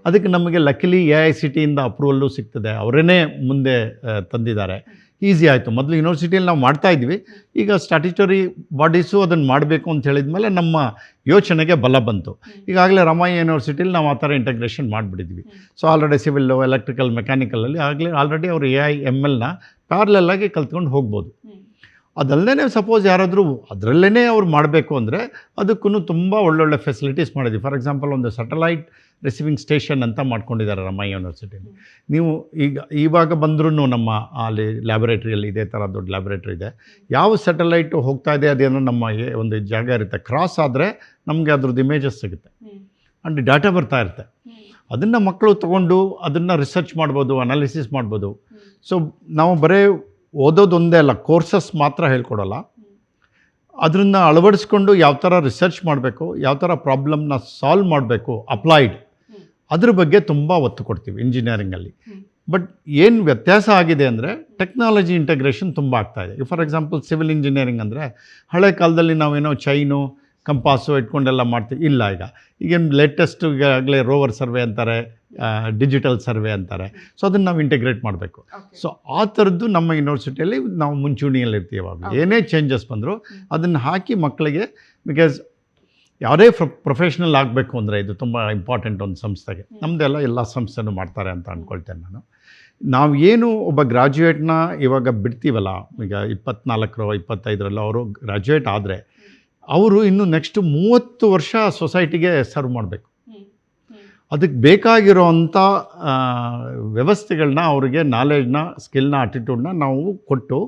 ಅದಕ್ಕೆ ನಮಗೆ ಲಕ್ಕಿಲಿ AICTEಯಿಂದ ಅಪ್ರೂವಲ್ಲು ಸಿಗ್ತದೆ, ಅವರೇ ಮುಂದೆ ತಂದಿದ್ದಾರೆ. ಈಸಿ ಆಯಿತು. ಮೊದಲು ಯೂನಿವರ್ಸಿಟಿಯಲ್ಲಿ ನಾವು ಮಾಡ್ತಾಯಿದ್ವಿ, ಈಗ ಸ್ಟ್ಯಾಟ್ಯುಟರಿ ಬಾಡೀಸು ಅದನ್ನು ಮಾಡಬೇಕು ಅಂತ ಹೇಳಿದ್ಮೇಲೆ ನಮ್ಮ ಯೋಚನೆಗೆ ಬಲ ಬಂತು. ಈಗಾಗಲೇ ರಾಮಯ್ಯ ಯೂನಿವರ್ಸಿಟಿಲಿ ನಾವು ಆ ಥರ ಇಂಟಗ್ರೇಷನ್ ಮಾಡಿಬಿಟ್ಟಿದ್ವಿ. ಸೊ ಆಲ್ರೆಡಿ ಸಿವಿಲ್ಲು, ಎಲೆಕ್ಟ್ರಿಕಲ್, ಮೆಕ್ಯಾನಿಕಲಲ್ಲಿ ಆಲ್ರೆಡಿ ಅವರು AIMLನ ಪ್ಯಾರಲಲ್ಲಾಗಿ ಕಲ್ತ್ಕೊಂಡು ಹೋಗ್ಬೋದು. ಅದಲ್ಲದೆ ಸಪೋಸ್ ಯಾರಾದರೂ ಅದರಲ್ಲೇ ಅವ್ರು ಮಾಡಬೇಕು ಅಂದರೆ ಅದಕ್ಕೂ ತುಂಬ ಒಳ್ಳೊಳ್ಳೆ ಫೆಸಿಲಿಟೀಸ್ ಮಾಡಿದ್ವಿ. ಫಾರ್ ಎಕ್ಸಾಂಪಲ್ ಒಂದು ಸ್ಯಾಟಲೈಟ್ ರಿಸೀವಿಂಗ್ ಸ್ಟೇಷನ್ ಅಂತ ಮಾಡ್ಕೊಂಡಿದ್ದಾರೆ ರಾಮಯ್ಯ ಯೂನಿವರ್ಸಿಟಿಲಿ. ನೀವು ಇವಾಗ ಬಂದ್ರೂ ನಮ್ಮ ಅಲ್ಲಿ ಲ್ಯಾಬೊರೇಟ್ರಿಯಲ್ಲಿ ಇದೇ ಥರ ದೊಡ್ಡ ಲ್ಯಾಬೊರೇಟ್ರಿ ಇದೆ. ಯಾವ ಸ್ಯಾಟಲೈಟು ಹೋಗ್ತಾ ಇದೆ ಅದೇನೋ ನಮ್ಮ ಒಂದು ಜಾಗ ಇರುತ್ತೆ, ಕ್ರಾಸ್ ಆದರೆ ನಮಗೆ ಅದ್ರದ್ದು ಇಮೇಜಸ್ ಸಿಗುತ್ತೆ ಆ್ಯಂಡ್ ಡಾಟಾ ಬರ್ತಾ ಇರುತ್ತೆ. ಅದನ್ನು ಮಕ್ಕಳು ತೊಗೊಂಡು ಅದನ್ನು ರಿಸರ್ಚ್ ಮಾಡ್ಬೋದು, ಅನಾಲಿಸಿಸ್ ಮಾಡ್ಬೋದು. ಸೊ ನಾವು ಬರೀ ಓದೋದೊಂದೇ ಅಲ್ಲ, ಕೋರ್ಸಸ್ ಮಾತ್ರ ಹೇಳ್ಕೊಡಲ್ಲ, ಅದನ್ನು ಅಳವಡಿಸ್ಕೊಂಡು ಯಾವ ಥರ ರಿಸರ್ಚ್ ಮಾಡಬೇಕು, ಯಾವ ಥರ ಪ್ರಾಬ್ಲಮ್ನ ಸಾಲ್ವ್ ಮಾಡಬೇಕು ಅಪ್ಲೈಡ್, ಅದ್ರ ಬಗ್ಗೆ ತುಂಬ ಒತ್ತು ಕೊಡ್ತೀವಿ ಇಂಜಿನಿಯರಿಂಗಲ್ಲಿ. ಬಟ್ ಏನು ವ್ಯತ್ಯಾಸ ಆಗಿದೆ ಅಂದರೆ ಟೆಕ್ನಾಲಜಿ ಇಂಟಗ್ರೇಷನ್ ತುಂಬ ಆಗ್ತಾಯಿದೆ. ಫಾರ್ ಎಕ್ಸಾಂಪಲ್ ಸಿವಿಲ್ ಇಂಜಿನಿಯರಿಂಗ್ ಅಂದರೆ ಹಳೆ ಕಾಲದಲ್ಲಿ ನಾವೇನೋ ಚೈನು, ಕಂಪಾಸು ಇಟ್ಕೊಂಡೆಲ್ಲ ಮಾಡ್ತೀವಿ, ಇಲ್ಲ. ಈಗೇನು ಲೇಟೆಸ್ಟ್ ಈಗಾಗಲೇ ರೋವರ್ ಸರ್ವೆ ಅಂತಾರೆ, ಡಿಜಿಟಲ್ ಸರ್ವೆ ಅಂತಾರೆ. ಸೊ ಅದನ್ನು ನಾವು ಇಂಟಿಗ್ರೇಟ್ ಮಾಡಬೇಕು. ಸೊ ಆ ಥರದ್ದು ನಮ್ಮ ಯೂನಿವರ್ಸಿಟಿಯಲ್ಲಿ ನಾವು ಮುಂಚೂಣಿಯಲ್ಲಿ ಇರ್ತೀವಿ. ಅವಾಗ ಏನೇ ಚೇಂಜಸ್ ಬಂದರೂ ಅದನ್ನು ಹಾಕಿ ಮಕ್ಕಳಿಗೆ, ಬಿಕಾಸ್ ಯಾವುದೇ ಪ್ರೊಫೆಷ್ನಲ್ ಆಗಬೇಕು ಅಂದರೆ ಇದು ತುಂಬ ಇಂಪಾರ್ಟೆಂಟ್ ಒಂದು ಸಂಸ್ಥೆಗೆ. ನಮ್ಮದೆಲ್ಲ ಎಲ್ಲ ಸಂಸ್ಥೆನೂ ಮಾಡ್ತಾರೆ ಅಂತ ಅಂದ್ಕೊಳ್ತೇನೆ ನಾನು. ನಾವು ಏನು ಒಬ್ಬ ಗ್ರಾಜ್ಯುಯೇಟ್ನ ಇವಾಗ ಬಿಡ್ತೀವಲ್ಲ, ಈಗ 24 25 ಅವರು ಗ್ರಾಜ್ಯುಯೇಟ್ ಆದರೆ ಅವರು ಇನ್ನು ನೆಕ್ಸ್ಟ್ 30 ವರ್ಷ ಸೊಸೈಟಿಗೆ ಸರ್ವ್ ಮಾಡಬೇಕು. ಅದಕ್ಕೆ ಬೇಕಾಗಿರೋವಂಥ ವ್ಯವಸ್ಥೆಗಳನ್ನ, ಅವರಿಗೆ ನಾಲೆಡ್ಜ್ನ, ಸ್ಕಿಲ್ನ, ಆಟಿಟ್ಯೂಡ್ನ ನಾವು ಕೊಟ್ಟು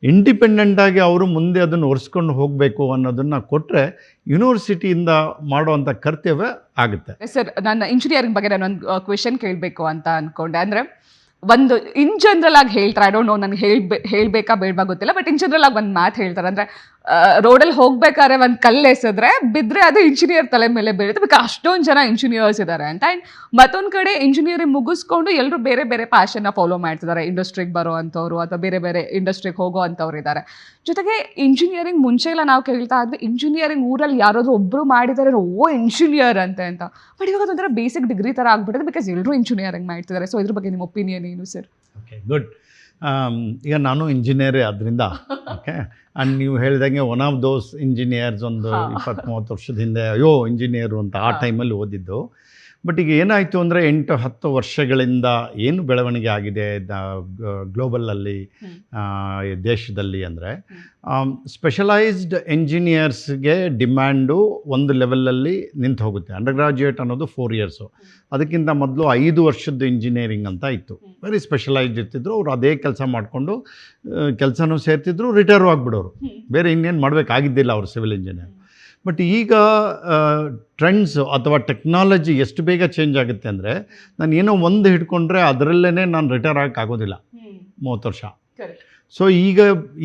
ಇಂಡಿಪೆಂಡೆಂಟಾಗಿ ಅವರು ಮುಂದೆ ಅದನ್ನು ಒರೆಸ್ಕೊಂಡು ಹೋಗಬೇಕು ಅನ್ನೋದನ್ನು ಕೊಟ್ಟರೆ ಯೂನಿವರ್ಸಿಟಿಯಿಂದ ಮಾಡುವಂಥ ಕರ್ತವ್ಯ ಆಗುತ್ತೆ. ಸರ್, ನನ್ನ ಇಂಜಿನಿಯರಿಂಗ್ ಬಗ್ಗೆ ನಾನೊಂದು ಕ್ವೆಶನ್ ಕೇಳಬೇಕು ಅಂತ ಅಂದ್ಕೊಂಡೆ. ಅಂದರೆ ಒಂದು ಇನ್ ಜನರಲ್ ಆಗಿ ಹೇಳ್ತಾರೆ, ಐ ಡೋಂಟ್ ನೋ, ನನಗೆ ಹೇಳಬೇಕಾ ಬೇಡವಾ ಗೊತ್ತಿಲ್ಲ, ಬಟ್ ಇನ್ ಜನರಲ್ ಆಗಿ ಒಂದು ಮಾತು ಹೇಳ್ತಾರೆ. ಅಂದರೆ ರೋಡಲ್ಲಿ ಹೋಗ್ಬೇಕಾದ್ರೆ ಒಂದು ಕಲ್ಲು ಎಸೆದ್ರೆ ಬಿದ್ದರೆ ಅದು ಇಂಜಿನಿಯರ್ ತಲೆ ಮೇಲೆ ಬೀಳುತ್ತೆ, ಬಿಕಾಸ್ ಅಷ್ಟೊಂದು ಜನ ಇಂಜಿನಿಯರ್ಸ್ ಇದ್ದಾರೆ ಅಂತ. ಆ್ಯಂಡ್ ಮತ್ತೊಂದು ಕಡೆ ಇಂಜಿನಿಯರಿಂಗ್ ಮುಗಿಸ್ಕೊಂಡು ಎಲ್ಲರೂ ಬೇರೆ ಬೇರೆ ಪ್ಯಾಷನ್ನ ಫಾಲೋ ಮಾಡ್ತಿದ್ದಾರೆ. ಇಂಡಸ್ಟ್ರಿಗೆ ಬರೋ ಅಂಥವ್ರು ಅಥವಾ ಬೇರೆ ಬೇರೆ ಇಂಡಸ್ಟ್ರಿಗೆ ಹೋಗೋ ಅಂಥವ್ರು ಇದ್ದಾರೆ. ಜೊತೆಗೆ ಇಂಜಿನಿಯರಿಂಗ್ ಮುಂಚೆ ಎಲ್ಲ ನಾವು ಕೇಳ್ತಾ ಇದ್ವಿ, ಇಂಜಿನಿಯರಿಂಗ್ ಊರಲ್ಲಿ ಯಾರಾದರೂ ಒಬ್ಬರು ಮಾಡಿದ್ದಾರೆ, ಓ ಇಂಜಿನಿಯರ್ ಅಂತ. ಬಟ್ ಇವಾಗ ಅದೊಂಥರ ಬೇಸಿಕ್ ಡಿಗ್ರಿ ಥರ ಆಗ್ಬಿಟ್ಟಿದೆ, ಬಿಕಾಸ್ ಎಲ್ಲರೂ ಇಂಜಿನಿಯರಿಂಗ್ ಮಾಡ್ತಿದ್ದಾರೆ. ಸೊ ಇದ್ರ ಬಗ್ಗೆ ನಿಮ್ಮ ಒಪಿನಿಯನ್ ಏನು ಸರ್? Okay, good. ಈಗ ನಾನು ಇಂಜಿನಿಯರೇ ಆದ್ದರಿಂದ, ಓಕೆ. ಆ್ಯಂಡ್ ನೀವು ಹೇಳಿದಂಗೆ ಒನ್ ಆಫ್ ದೋಸ್ ಇಂಜಿನಿಯರ್ಸ್ ಒಂದು 20-30 ವರ್ಷದ ಹಿಂದೆ ಅಯ್ಯೋ ಇಂಜಿನಿಯರು ಅಂತ ಆ ಟೈಮಲ್ಲಿ ಓದಿದ್ದು. ಬಟ್ ಈಗ ಏನಾಯಿತು ಅಂದರೆ 8-10 ವರ್ಷಗಳಿಂದ ಏನು ಬೆಳವಣಿಗೆ ಆಗಿದೆ ಗ್ಲೋಬಲಲ್ಲಿ, ದೇಶದಲ್ಲಿ ಅಂದರೆ ಸ್ಪೆಷಲೈಸ್ಡ್ ಎಂಜಿನಿಯರ್ಸ್ಗೆ ಡಿಮ್ಯಾಂಡು ಒಂದು ಲೆವೆಲಲ್ಲಿ ನಿಂತು ಹೋಗುತ್ತೆ. ಅಂಡರ್ ಗ್ರಾಜ್ಯುಯೇಟ್ ಅನ್ನೋದು 4 ಇಯರ್ಸು. ಅದಕ್ಕಿಂತ ಮೊದಲು 5 ವರ್ಷದ್ದು ಇಂಜಿನಿಯರಿಂಗ್ ಅಂತ ಇತ್ತು. ವೆರಿ ಸ್ಪೆಷಲೈಸ್ಡ್ ಇರ್ತಿದ್ರು. ಅವರು ಅದೇ ಕೆಲಸ ಮಾಡಿಕೊಂಡು ಕೆಲಸನೂ ಸೇರ್ತಿದ್ರು, ರಿಟೈರು ಆಗಿಬಿಡೋರು. ಬೇರೆ ಇನ್ನೇನು ಮಾಡಬೇಕಾಗಿದ್ದಿಲ್ಲ ಅವರು ಸಿವಿಲ್ ಇಂಜಿನಿಯರ್. ಬಟ್ ಈಗ ಟ್ರೆಂಡ್ಸ್ ಅಥವಾ ಟೆಕ್ನಾಲಜಿ ಎಷ್ಟು ಬೇಗ ಚೇಂಜ್ ಆಗುತ್ತೆ ಅಂದರೆ, ನಾನು ಏನೋ ಒಂದು ಹಿಡ್ಕೊಂಡ್ರೆ ಅದರಲ್ಲೇ ನಾನು ರಿಟೈರ್ ಆಗೋಕ್ಕಾಗೋದಿಲ್ಲ 30 ವರ್ಷ. ಸೊ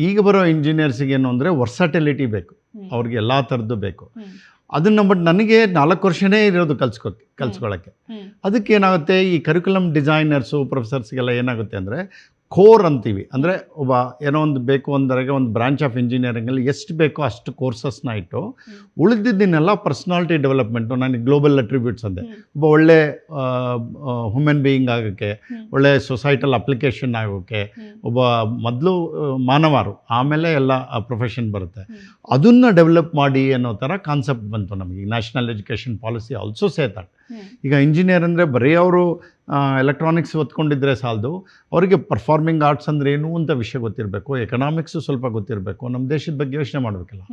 ಈಗ ಬರೋ ಇಂಜಿನಿಯರ್ಸಿಗೆ ಏನು ಅಂದರೆ ವರ್ಸಾಟಿಲಿಟಿ ಬೇಕು, ಅವ್ರಿಗೆ ಎಲ್ಲ ಥರದ್ದು ಬೇಕು. ಅದನ್ನು ಬಟ್ ನನಗೆ 4 ವರ್ಷನೇ ಇರೋದು ಕಲ್ಸ್ಕೊಳ್ಳೋಕ್ಕೆ. ಅದಕ್ಕೇನಾಗುತ್ತೆ, ಈ ಕರಿಕ್ಯುಲಮ್ ಡಿಸೈನರ್ಸು, ಪ್ರೊಫೆಸರ್ಸ್ಗೆಲ್ಲ ಏನಾಗುತ್ತೆ ಅಂದರೆ ಕೋರ್ ಅಂತೀವಿ. ಅಂದರೆ ಒಬ್ಬ ಏನೋ ಒಂದು ಬೇಕು ಅಂದಾಗ ಒಂದು ಬ್ರಾಂಚ್ ಆಫ್ ಇಂಜಿನಿಯರಿಂಗಲ್ಲಿ ಎಷ್ಟು ಬೇಕೋ ಅಷ್ಟು ಕೋರ್ಸಸ್ನ ಇಟ್ಟು ಉಳಿದಿದ್ದನ್ನೆಲ್ಲ ಪರ್ಸ್ನಾಲಿಟಿ ಡೆವಲಪ್ಮೆಂಟು, ನನಗೆ ಗ್ಲೋಬಲ್ ಅಟ್ರಿಬ್ಯೂಟ್ಸ್ ಅಂದೆ, ಒಬ್ಬ ಒಳ್ಳೆ ಹ್ಯೂಮನ್ ಬೀಯಿಂಗ್ ಆಗೋಕ್ಕೆ, ಒಳ್ಳೆ ಸೊಸೈಟಲ್ ಅಪ್ಲಿಕೇಶನ್ ಆಗೋಕ್ಕೆ, ಒಬ್ಬ ಮೊದಲು ಮಾನವರು, ಆಮೇಲೆ ಎಲ್ಲ ಪ್ರೊಫೆಷನ್ ಬರುತ್ತೆ. ಅದನ್ನು ಡೆವಲಪ್ ಮಾಡಿ ಅನ್ನೋ ಥರ ಕಾನ್ಸೆಪ್ಟ್ ಬಂತು ನಮಗೆ. National education policy also say that. ಈಗ ಇಂಜಿನಿಯರ್ ಅಂದರೆ ಬರೀ ಅವರು ಎಲೆಕ್ಟ್ರಾನಿಕ್ಸ್ ಓದ್ಕೊಂಡಿದ್ರೆ ಸಾಲದು, ಅವರಿಗೆ ಪರ್ಫಾರ್ಮಿಂಗ್ ಆರ್ಟ್ಸ್ ಅಂದರೆ ಏನು ಅಂತ ವಿಷಯ ಗೊತ್ತಿರಬೇಕು, ಎಕನಾಮಿಕ್ಸು ಸ್ವಲ್ಪ ಗೊತ್ತಿರಬೇಕು, ನಮ್ಮ ದೇಶದ ಬಗ್ಗೆ ಯೋಚನೆ ಮಾಡಬೇಕಲ್ಲ,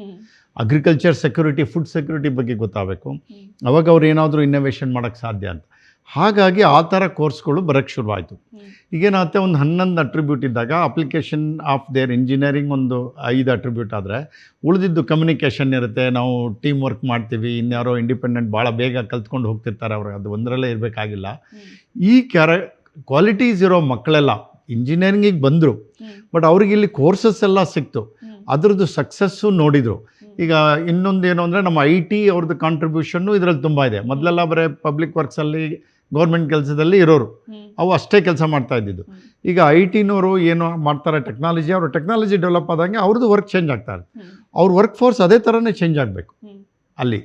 ಅಗ್ರಿಕಲ್ಚರ್ ಸೆಕ್ಯೂರಿಟಿ, ಫುಡ್ ಸೆಕ್ಯೂರಿಟಿ ಬಗ್ಗೆ ಗೊತ್ತಾಗಬೇಕು. ಅವಾಗ ಅವ್ರು ಏನಾದರೂ ಇನ್ನೋವೇಷನ್ ಮಾಡೋಕ್ಕೆ ಸಾಧ್ಯ ಅಂತ. ಹಾಗಾಗಿ ಆ ಥರ ಕೋರ್ಸ್ಗಳು ಬರೋಕ್ಕೆ ಶುರುವಾಯಿತು. ಈಗೇನಾಗುತ್ತೆ, ಒಂದು 11 ಅಟ್ರಿಬ್ಯೂಟ್ ಇದ್ದಾಗ ಅಪ್ಲಿಕೇಶನ್ ಆಫ್ ದೇರ್ ಇಂಜಿನಿಯರಿಂಗ್ ಒಂದು 5 ಅಟ್ರಿಬ್ಯೂಟ್ ಆದರೆ ಉಳಿದಿದ್ದು ಕಮ್ಯುನಿಕೇಷನ್ ಇರುತ್ತೆ, ನಾವು ಟೀಮ್ ವರ್ಕ್ ಮಾಡ್ತೀವಿ, ಇನ್ಯಾರೋ ಇಂಡಿಪೆಂಡೆಂಟ್ ಭಾಳ ಬೇಗ ಕಲ್ತ್ಕೊಂಡು ಹೋಗ್ತಿರ್ತಾರೆ, ಅವ್ರಿಗೆ ಅದು ಒಂದರಲ್ಲೇ ಇರಬೇಕಾಗಿಲ್ಲ. ಈ ಕ್ವಾಲಿಟೀಸ್ ಇರೋ ಮಕ್ಕಳೆಲ್ಲ ಇಂಜಿನಿಯರಿಂಗಿಗೆ ಬಂದರು, ಬಟ್ ಅವ್ರಿಗೆ ಇಲ್ಲಿ ಕೋರ್ಸಸ್ ಎಲ್ಲ ಸಿಕ್ತು, ಅದ್ರದ್ದು ಸಕ್ಸಸ್ಸು ನೋಡಿದರು. ಈಗ ಇನ್ನೊಂದು ಏನು ಅಂದರೆ, ನಮ್ಮ IT ಅವ್ರದ್ದು ಕಾಂಟ್ರಿಬ್ಯೂಷನ್ನು ಇದರಲ್ಲಿ ತುಂಬ ಇದೆ. ಮೊದಲೆಲ್ಲ ಬರೀ ಪಬ್ಲಿಕ್ ವರ್ಕ್ಸಲ್ಲಿ ಗೌರ್ಮೆಂಟ್ ಕೆಲಸದಲ್ಲಿ ಇರೋರು, ಅವು ಅಷ್ಟೇ ಕೆಲಸ ಮಾಡ್ತಾ ಇದ್ದಿದ್ದು. ಈಗ IT ನವರು ಏನು ಮಾಡ್ತಾರೆ, ಅವ್ರ ಟೆಕ್ನಾಲಜಿ ಡೆವಲಪ್ ಆದಂಗೆ ಅವ್ರದ್ದು ವರ್ಕ್ ಚೇಂಜ್ ಆಗ್ತಾರೆ, ಅವ್ರ ವರ್ಕ್ ಫೋರ್ಸ್ ಅದೇ ಥರನೇ ಚೇಂಜ್ ಆಗಬೇಕು ಅಲ್ಲಿ.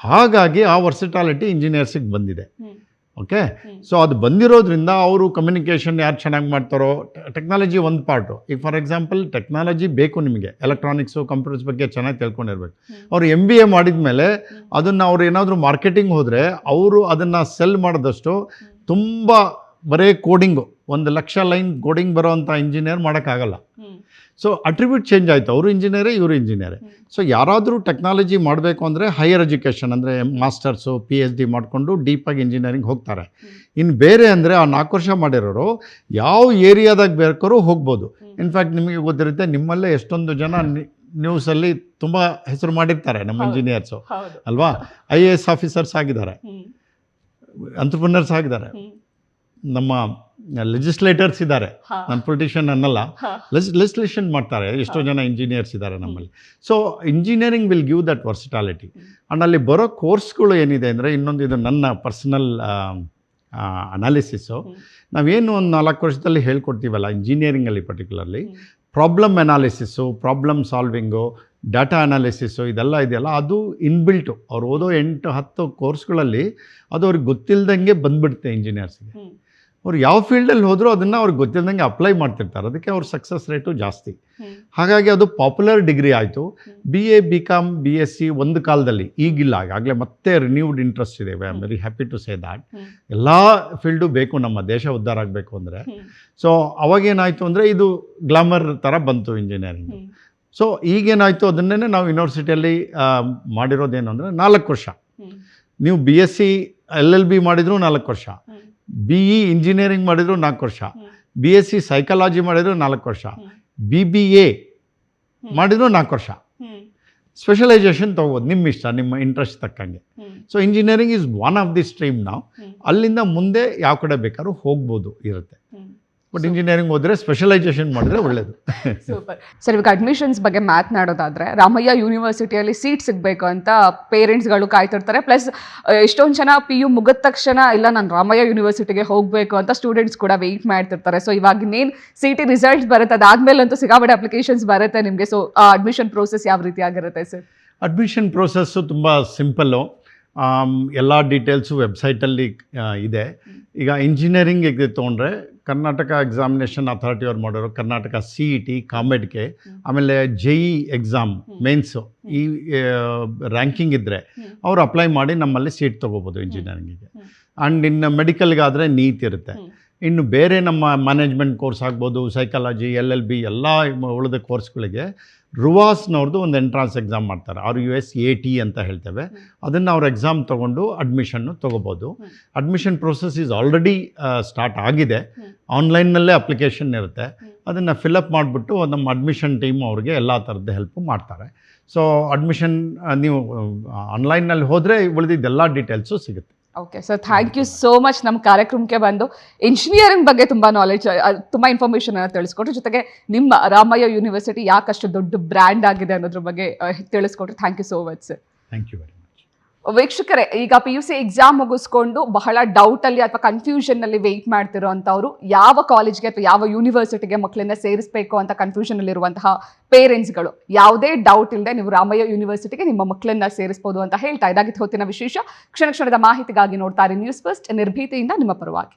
ಹಾಗಾಗಿ ಆ ವರ್ಸಿಟಾಲಿಟಿ ಇಂಜಿನಿಯರ್ಸಿಗೆ ಬಂದಿದೆ. ಓಕೆ, ಸೊ ಅದು ಬಂದಿರೋದ್ರಿಂದ ಅವರು ಕಮ್ಯುನಿಕೇಷನ್ ಯಾರು ಚೆನ್ನಾಗಿ ಮಾಡ್ತಾರೋ, ಟೆಕ್ನಾಲಜಿ ಒಂದು ಪಾರ್ಟು. ಈಗ ಫಾರ್ ಎಕ್ಸಾಂಪಲ್ ಟೆಕ್ನಾಲಜಿ ಬೇಕು ನಿಮಗೆ, ಎಲೆಕ್ಟ್ರಾನಿಕ್ಸು ಕಂಪ್ಯೂಟರ್ಸ್ ಬಗ್ಗೆ ಚೆನ್ನಾಗಿ ತಿಳ್ಕೊಂಡಿರ್ಬೇಕು. ಅವರು MBA ಮಾಡಿದ ಮೇಲೆ ಅದನ್ನು ಅವ್ರು ಏನಾದರೂ ಮಾರ್ಕೆಟಿಂಗ್ ಹೋದರೆ ಅವರು ಅದನ್ನು ಸೆಲ್ ಮಾಡಿದಷ್ಟು ತುಂಬ ಬರೀ ಕೋಡಿಂಗು 1,00,000 ಲೈನ್ ಕೋಡಿಂಗ್ ಬರೋವಂಥ ಇಂಜಿನಿಯರ್ ಮಾಡೋಕ್ಕಾಗಲ್ಲ. ಸೊ ಅಟ್ರಿಬ್ಯೂಟ್ ಚೇಂಜ್ ಆಯಿತು, ಅವರು ಇಂಜಿನಿಯರೇ ಇವರು ಇಂಜಿನಿಯರೇ. ಸೊ ಯಾರಾದರೂ ಟೆಕ್ನಾಲಜಿ ಮಾಡಬೇಕು ಅಂದರೆ ಹೈಯರ್ ಎಜುಕೇಷನ್ ಅಂದರೆ ಮಾಸ್ಟರ್ಸು PhD ಮಾಡಿಕೊಂಡು ಡೀಪಾಗಿ ಇಂಜಿನಿಯರಿಂಗ್ ಹೋಗ್ತಾರೆ. ಇನ್ನು ಬೇರೆ ಅಂದರೆ ಆ 4 ವರ್ಷ ಮಾಡಿರೋರು ಯಾವ ಏರಿಯಾದಾಗ ಬೇಕಾದ್ರೂ ಹೋಗ್ಬೋದು. ಇನ್ಫ್ಯಾಕ್ಟ್ ನಿಮಗೆ ಗೊತ್ತಿರುತ್ತೆ, ನಿಮ್ಮಲ್ಲೇ ಎಷ್ಟೊಂದು ಜನ ನ್ಯೂಸಲ್ಲಿ ತುಂಬ ಹೆಸರು ಮಾಡಿರ್ತಾರೆ ನಮ್ಮ ಇಂಜಿನಿಯರ್ಸು ಅಲ್ವಾ. IAS ಆಫೀಸರ್ಸ್ ಆಗಿದ್ದಾರೆ, ಎಂಟ್ರಪ್ರಿನರ್ಸ್ ಆಗಿದ್ದಾರೆ, ನಮ್ಮ ಲೆಜಿಸ್ಲೇಟರ್ಸ್ ಇದ್ದಾರೆ. ನಾನು ಪೊಲಿಟಿಷಿಯನ್ ಅನ್ನಲ್ಲ, ಲೆಜಿಸ್ಲೇಷನ್ ಮಾಡ್ತಾರೆ ಎಷ್ಟೋ ಜನ ಇಂಜಿನಿಯರ್ಸ್ ಇದ್ದಾರೆ ನಮ್ಮಲ್ಲಿ. So engineering will give that versatility. And ಅಲ್ಲಿ ಬರೋ ಕೋರ್ಸ್ಗಳು ಏನಿದೆ ಅಂದರೆ, ಇನ್ನೊಂದು ಇದು ನನ್ನ ಪರ್ಸನಲ್ ಅನಾಲಿಸಿಸು. ನಾವೇನು ಒಂದು 4 ವರ್ಷದಲ್ಲಿ ಹೇಳ್ಕೊಡ್ತೀವಲ್ಲ ಇಂಜಿನಿಯರಿಂಗಲ್ಲಿ, particularly problem analysis, problem solving, data analysis, ಇದೆಲ್ಲ ಇದೆಯಲ್ಲ, ಅದು ಇನ್ಬಿಲ್ಟು. ಅವ್ರು ಓದೋ 8-10 ಕೋರ್ಸ್ಗಳಲ್ಲಿ ಅದು ಅವ್ರಿಗೆ ಗೊತ್ತಿಲ್ಲದಂಗೆ ಬಂದುಬಿಡುತ್ತೆ ಇಂಜಿನಿಯರ್ಸ್ಗೆ. ಅವ್ರು ಯಾವ ಫೀಲ್ಡಲ್ಲಿ ಹೋದರೂ ಅದನ್ನು ಅವ್ರಿಗೆ ಗೊತ್ತಿಲ್ಲದಂಗೆ ಅಪ್ಲೈ ಮಾಡ್ತಿರ್ತಾರೆ, ಅದಕ್ಕೆ ಅವ್ರ ಸಕ್ಸಸ್ ರೇಟು ಜಾಸ್ತಿ. ಹಾಗಾಗಿ ಅದು ಪಾಪ್ಯುಲರ್ ಡಿಗ್ರಿ ಆಯಿತು. BA BCom BSc ಒಂದು ಕಾಲದಲ್ಲಿ, ಈಗಿಲ್ಲ, ಆಗಲೇ ಮತ್ತೆ ರಿನ್ಯೂಡ್ ಇಂಟ್ರೆಸ್ಟ್ ಇದೆ. I am very happy to say that. ಎಲ್ಲ ಫೀಲ್ಡು ಬೇಕು ನಮ್ಮ ದೇಶ ಉದ್ಧಾರ ಆಗಬೇಕು ಅಂದರೆ. ಸೊ ಅವಾಗೇನಾಯಿತು ಅಂದರೆ, ಇದು ಗ್ಲಾಮರ್ ಥರ ಬಂತು ಇಂಜಿನಿಯರಿಂಗ್. ಸೊ ಈಗೇನಾಯಿತು, ಅದನ್ನೇ ನಾವು ಯೂನಿವರ್ಸಿಟಿಯಲ್ಲಿ ಮಾಡಿರೋದೇನು ಅಂದರೆ 4 ವರ್ಷ. ನೀವು BSc LLB ಮಾಡಿದ್ರು 4 ವರ್ಷ, BE ಇಂಜಿನಿಯರಿಂಗ್ ಮಾಡಿದ್ರು 4 ವರ್ಷ, BSc ಸೈಕಾಲಜಿ ಮಾಡಿದ್ರು 4 ವರ್ಷ, BBA ಮಾಡಿದ್ರು 4 ವರ್ಷ. ಸ್ಪೆಷಲೈಸೇಷನ್ ತೊಗೋಬೋದು ನಿಮ್ಮ ಇಷ್ಟ, ನಿಮ್ಮ ಇಂಟ್ರೆಸ್ಟ್ ತಕ್ಕಂಗೆ. So engineering is one of the stream. ನಾವು ಅಲ್ಲಿಂದ ಮುಂದೆ ಯಾವ ಕಡೆ ಬೇಕಾದ್ರೂ ಹೋಗ್ಬೋದು ಇರುತ್ತೆ. ಬಟ್ ಇಂಜಿನಿಯರಿಂಗ್ ಹೋದರೆ ಸ್ಪೆಷಲೈಸೇಷನ್ ಮಾಡಿದ್ರೆ ಒಳ್ಳೆಯದು. Super sir. ಇವಾಗ ಅಡ್ಮಿಷನ್ಸ್ ಬಗ್ಗೆ ಮಾತನಾಡೋದಾದ್ರೆ, ರಾಮಯ್ಯ ಯೂನಿವರ್ಸಿಟಿಯಲ್ಲಿ ಸೀಟ್ ಸಿಗಬೇಕು ಅಂತ ಪೇರೆಂಟ್ಸ್ಗಳು ಕಾಯ್ತಿರ್ತಾರೆ. ಪ್ಲಸ್ ಎಷ್ಟೊಂದು ಜನ PU ಮುಗಿದ ತಕ್ಷಣ ಇಲ್ಲ ನಾನು ರಾಮಯ್ಯ ಯೂನಿವರ್ಸಿಟಿಗೆ ಹೋಗಬೇಕು ಅಂತ ಸ್ಟೂಡೆಂಟ್ಸ್ ಕೂಡ ವೆಯ್ಟ್ ಮಾಡ್ತಿರ್ತಾರೆ. ಸೊ ಇವಾಗ ಇನ್ನೇನು CET ರಿಸಲ್ಟ್ಸ್ ಬರುತ್ತೆ, ಅದಾದ್ಮೇಲಂತೂ ಸಿಗಾಬಟ್ಟೆ ಅಪ್ಲಿಕೇಶನ್ಸ್ ಬರುತ್ತೆ ನಿಮಗೆ. ಸೊ ಅಡ್ಮಿಷನ್ ಪ್ರೋಸೆಸ್ ಯಾವ ರೀತಿ ಆಗಿರುತ್ತೆ ಸರ್? ಅಡ್ಮಿಷನ್ ಪ್ರೋಸೆಸ್ಸು ತುಂಬ ಸಿಂಪಲ್ಲು. ಎಲ್ಲ ಡೀಟೇಲ್ಸು ವೆಬ್ಸೈಟಲ್ಲಿ ಇದೆ. ಈಗ ಇಂಜಿನಿಯರಿಂಗ್ ತೊಗೊಂಡ್ರೆ ಕರ್ನಾಟಕ ಎಕ್ಸಾಮಿನೇಷನ್ ಅಥಾರಿಟಿ ಅವ್ರು ಮಾಡೋರು, ಕರ್ನಾಟಕ CET, ಕಾಮೆಡ್ಗೆ, ಆಮೇಲೆ JEE ಎಕ್ಸಾಮ್ ಮೇನ್ಸು, ಈ ರ್ಯಾಂಕಿಂಗ್ ಇದ್ದರೆ ಅವ್ರು ಅಪ್ಲೈ ಮಾಡಿ ನಮ್ಮಲ್ಲಿ ಸೀಟ್ ತೊಗೋಬೋದು ಇಂಜಿನಿಯರಿಂಗಿಗೆ. ಆ್ಯಂಡ್ ಇನ್ನು ಮೆಡಿಕಲ್ಗಾದರೆ ನೀಟ್ ಇರುತ್ತೆ. ಇನ್ನು ಬೇರೆ ನಮ್ಮ ಮ್ಯಾನೇಜ್ಮೆಂಟ್ ಕೋರ್ಸ್ ಆಗ್ಬೋದು, ಸೈಕಾಲಜಿ, LLB ಎಲ್ಲ ಉಳಿದ ಕೋರ್ಸ್ಗಳಿಗೆ ರುವಾಸ್ನವ್ರದ್ದು ಒಂದು ಎಂಟ್ರಾನ್ಸ್ ಎಕ್ಸಾಮ್ ಮಾಡ್ತಾರೆ, RUS AT ಅಂತ ಹೇಳ್ತೇವೆ. ಅದನ್ನು ಅವ್ರ ಎಕ್ಸಾಮ್ ತೊಗೊಂಡು ಅಡ್ಮಿಷನ್ನು ತೊಗೋಬೋದು. Admission process is already start ಆಗಿದೆ. ಆನ್ಲೈನ್ನಲ್ಲೇ ಅಪ್ಲಿಕೇಶನ್ ಇರುತ್ತೆ, ಅದನ್ನು ಫಿಲಪ್ ಮಾಡಿಬಿಟ್ಟು ನಮ್ಮ ಅಡ್ಮಿಷನ್ ಟೀಮ್ ಅವ್ರಿಗೆ ಎಲ್ಲ ಥರದ್ದು ಹೆಲ್ಪು ಮಾಡ್ತಾರೆ. ಸೊ ಅಡ್ಮಿಷನ್ ನೀವು ಆನ್ಲೈನಲ್ಲಿ ಹೋದರೆ ಉಳಿದಿದ್ದೆಲ್ಲ ಡೀಟೇಲ್ಸು ಸಿಗುತ್ತೆ. Okay sir, thank you so much ನಮ್ಮ ಕಾರ್ಯಕ್ರಮಕ್ಕೆ ಬಂದು ಇಂಜಿನಿಯರಿಂಗ್ ಬಗ್ಗೆ ತುಂಬ ನಾಲೆಜ್, ತುಂಬ ಇನ್ಫಾರ್ಮೇಷನ್ ಅನ್ನು ತಿಳಿಸ್ಕೊಟ್ರು. ಜೊತೆಗೆ ನಿಮ್ಮ ರಾಮಯ್ಯ ಯೂನಿವರ್ಸಿಟಿ ಯಾಕಷ್ಟು ದೊಡ್ಡ ಬ್ರ್ಯಾಂಡ್ ಆಗಿದೆ ಅನ್ನೋದ್ರ ಬಗ್ಗೆ ತಿಳಿಸ್ಕೊಟ್ರು. Thank you so much sir. Thank you very much. ವೀಕ್ಷಕರೇ, ಈಗ PUC ಎಕ್ಸಾಮ್ ಮುಗಿಸ್ಕೊಂಡು ಬಹಳ ಡೌಟಲ್ಲಿ ಅಥವಾ ಕನ್ಫ್ಯೂಷನ್ನಲ್ಲಿ ವೆಯ್ಟ್ ಮಾಡ್ತಿರೋ ಅಂಥವ್ರು, ಯಾವ ಕಾಲೇಜ್ಗೆ ಅಥವಾ ಯಾವ ಯೂನಿವರ್ಸಿಟಿಗೆ ಮಕ್ಕಳನ್ನ ಸೇರಿಸಬೇಕು ಅಂತ ಕನ್ಫ್ಯೂಷನಲ್ಲಿರುವಂತಹ ಪೇರೆಂಟ್ಸ್ಗಳು, ಯಾವುದೇ ಡೌಟ್ ಇಲ್ಲದೆ ನೀವು ರಾಮಯ್ಯ ಯೂನಿವರ್ಸಿಟಿಗೆ ನಿಮ್ಮ ಮಕ್ಕಳನ್ನ ಸೇರಿಸ್ಬೋದು ಅಂತ ಹೇಳ್ತಾ ಇದಾಗಿತ್ತು ಹೊತ್ತಿನ ವಿಶೇಷ. ಕ್ಷಣ ಕ್ಷಣದ ಮಾಹಿತಿಗಾಗಿ ನೋಡ್ತಾರೆ ನ್ಯೂಸ್ ಫಸ್ಟ್, ನಿರ್ಭೀತಿಯಿಂದ ನಿಮ್ಮ ಪರವಾಗಿ.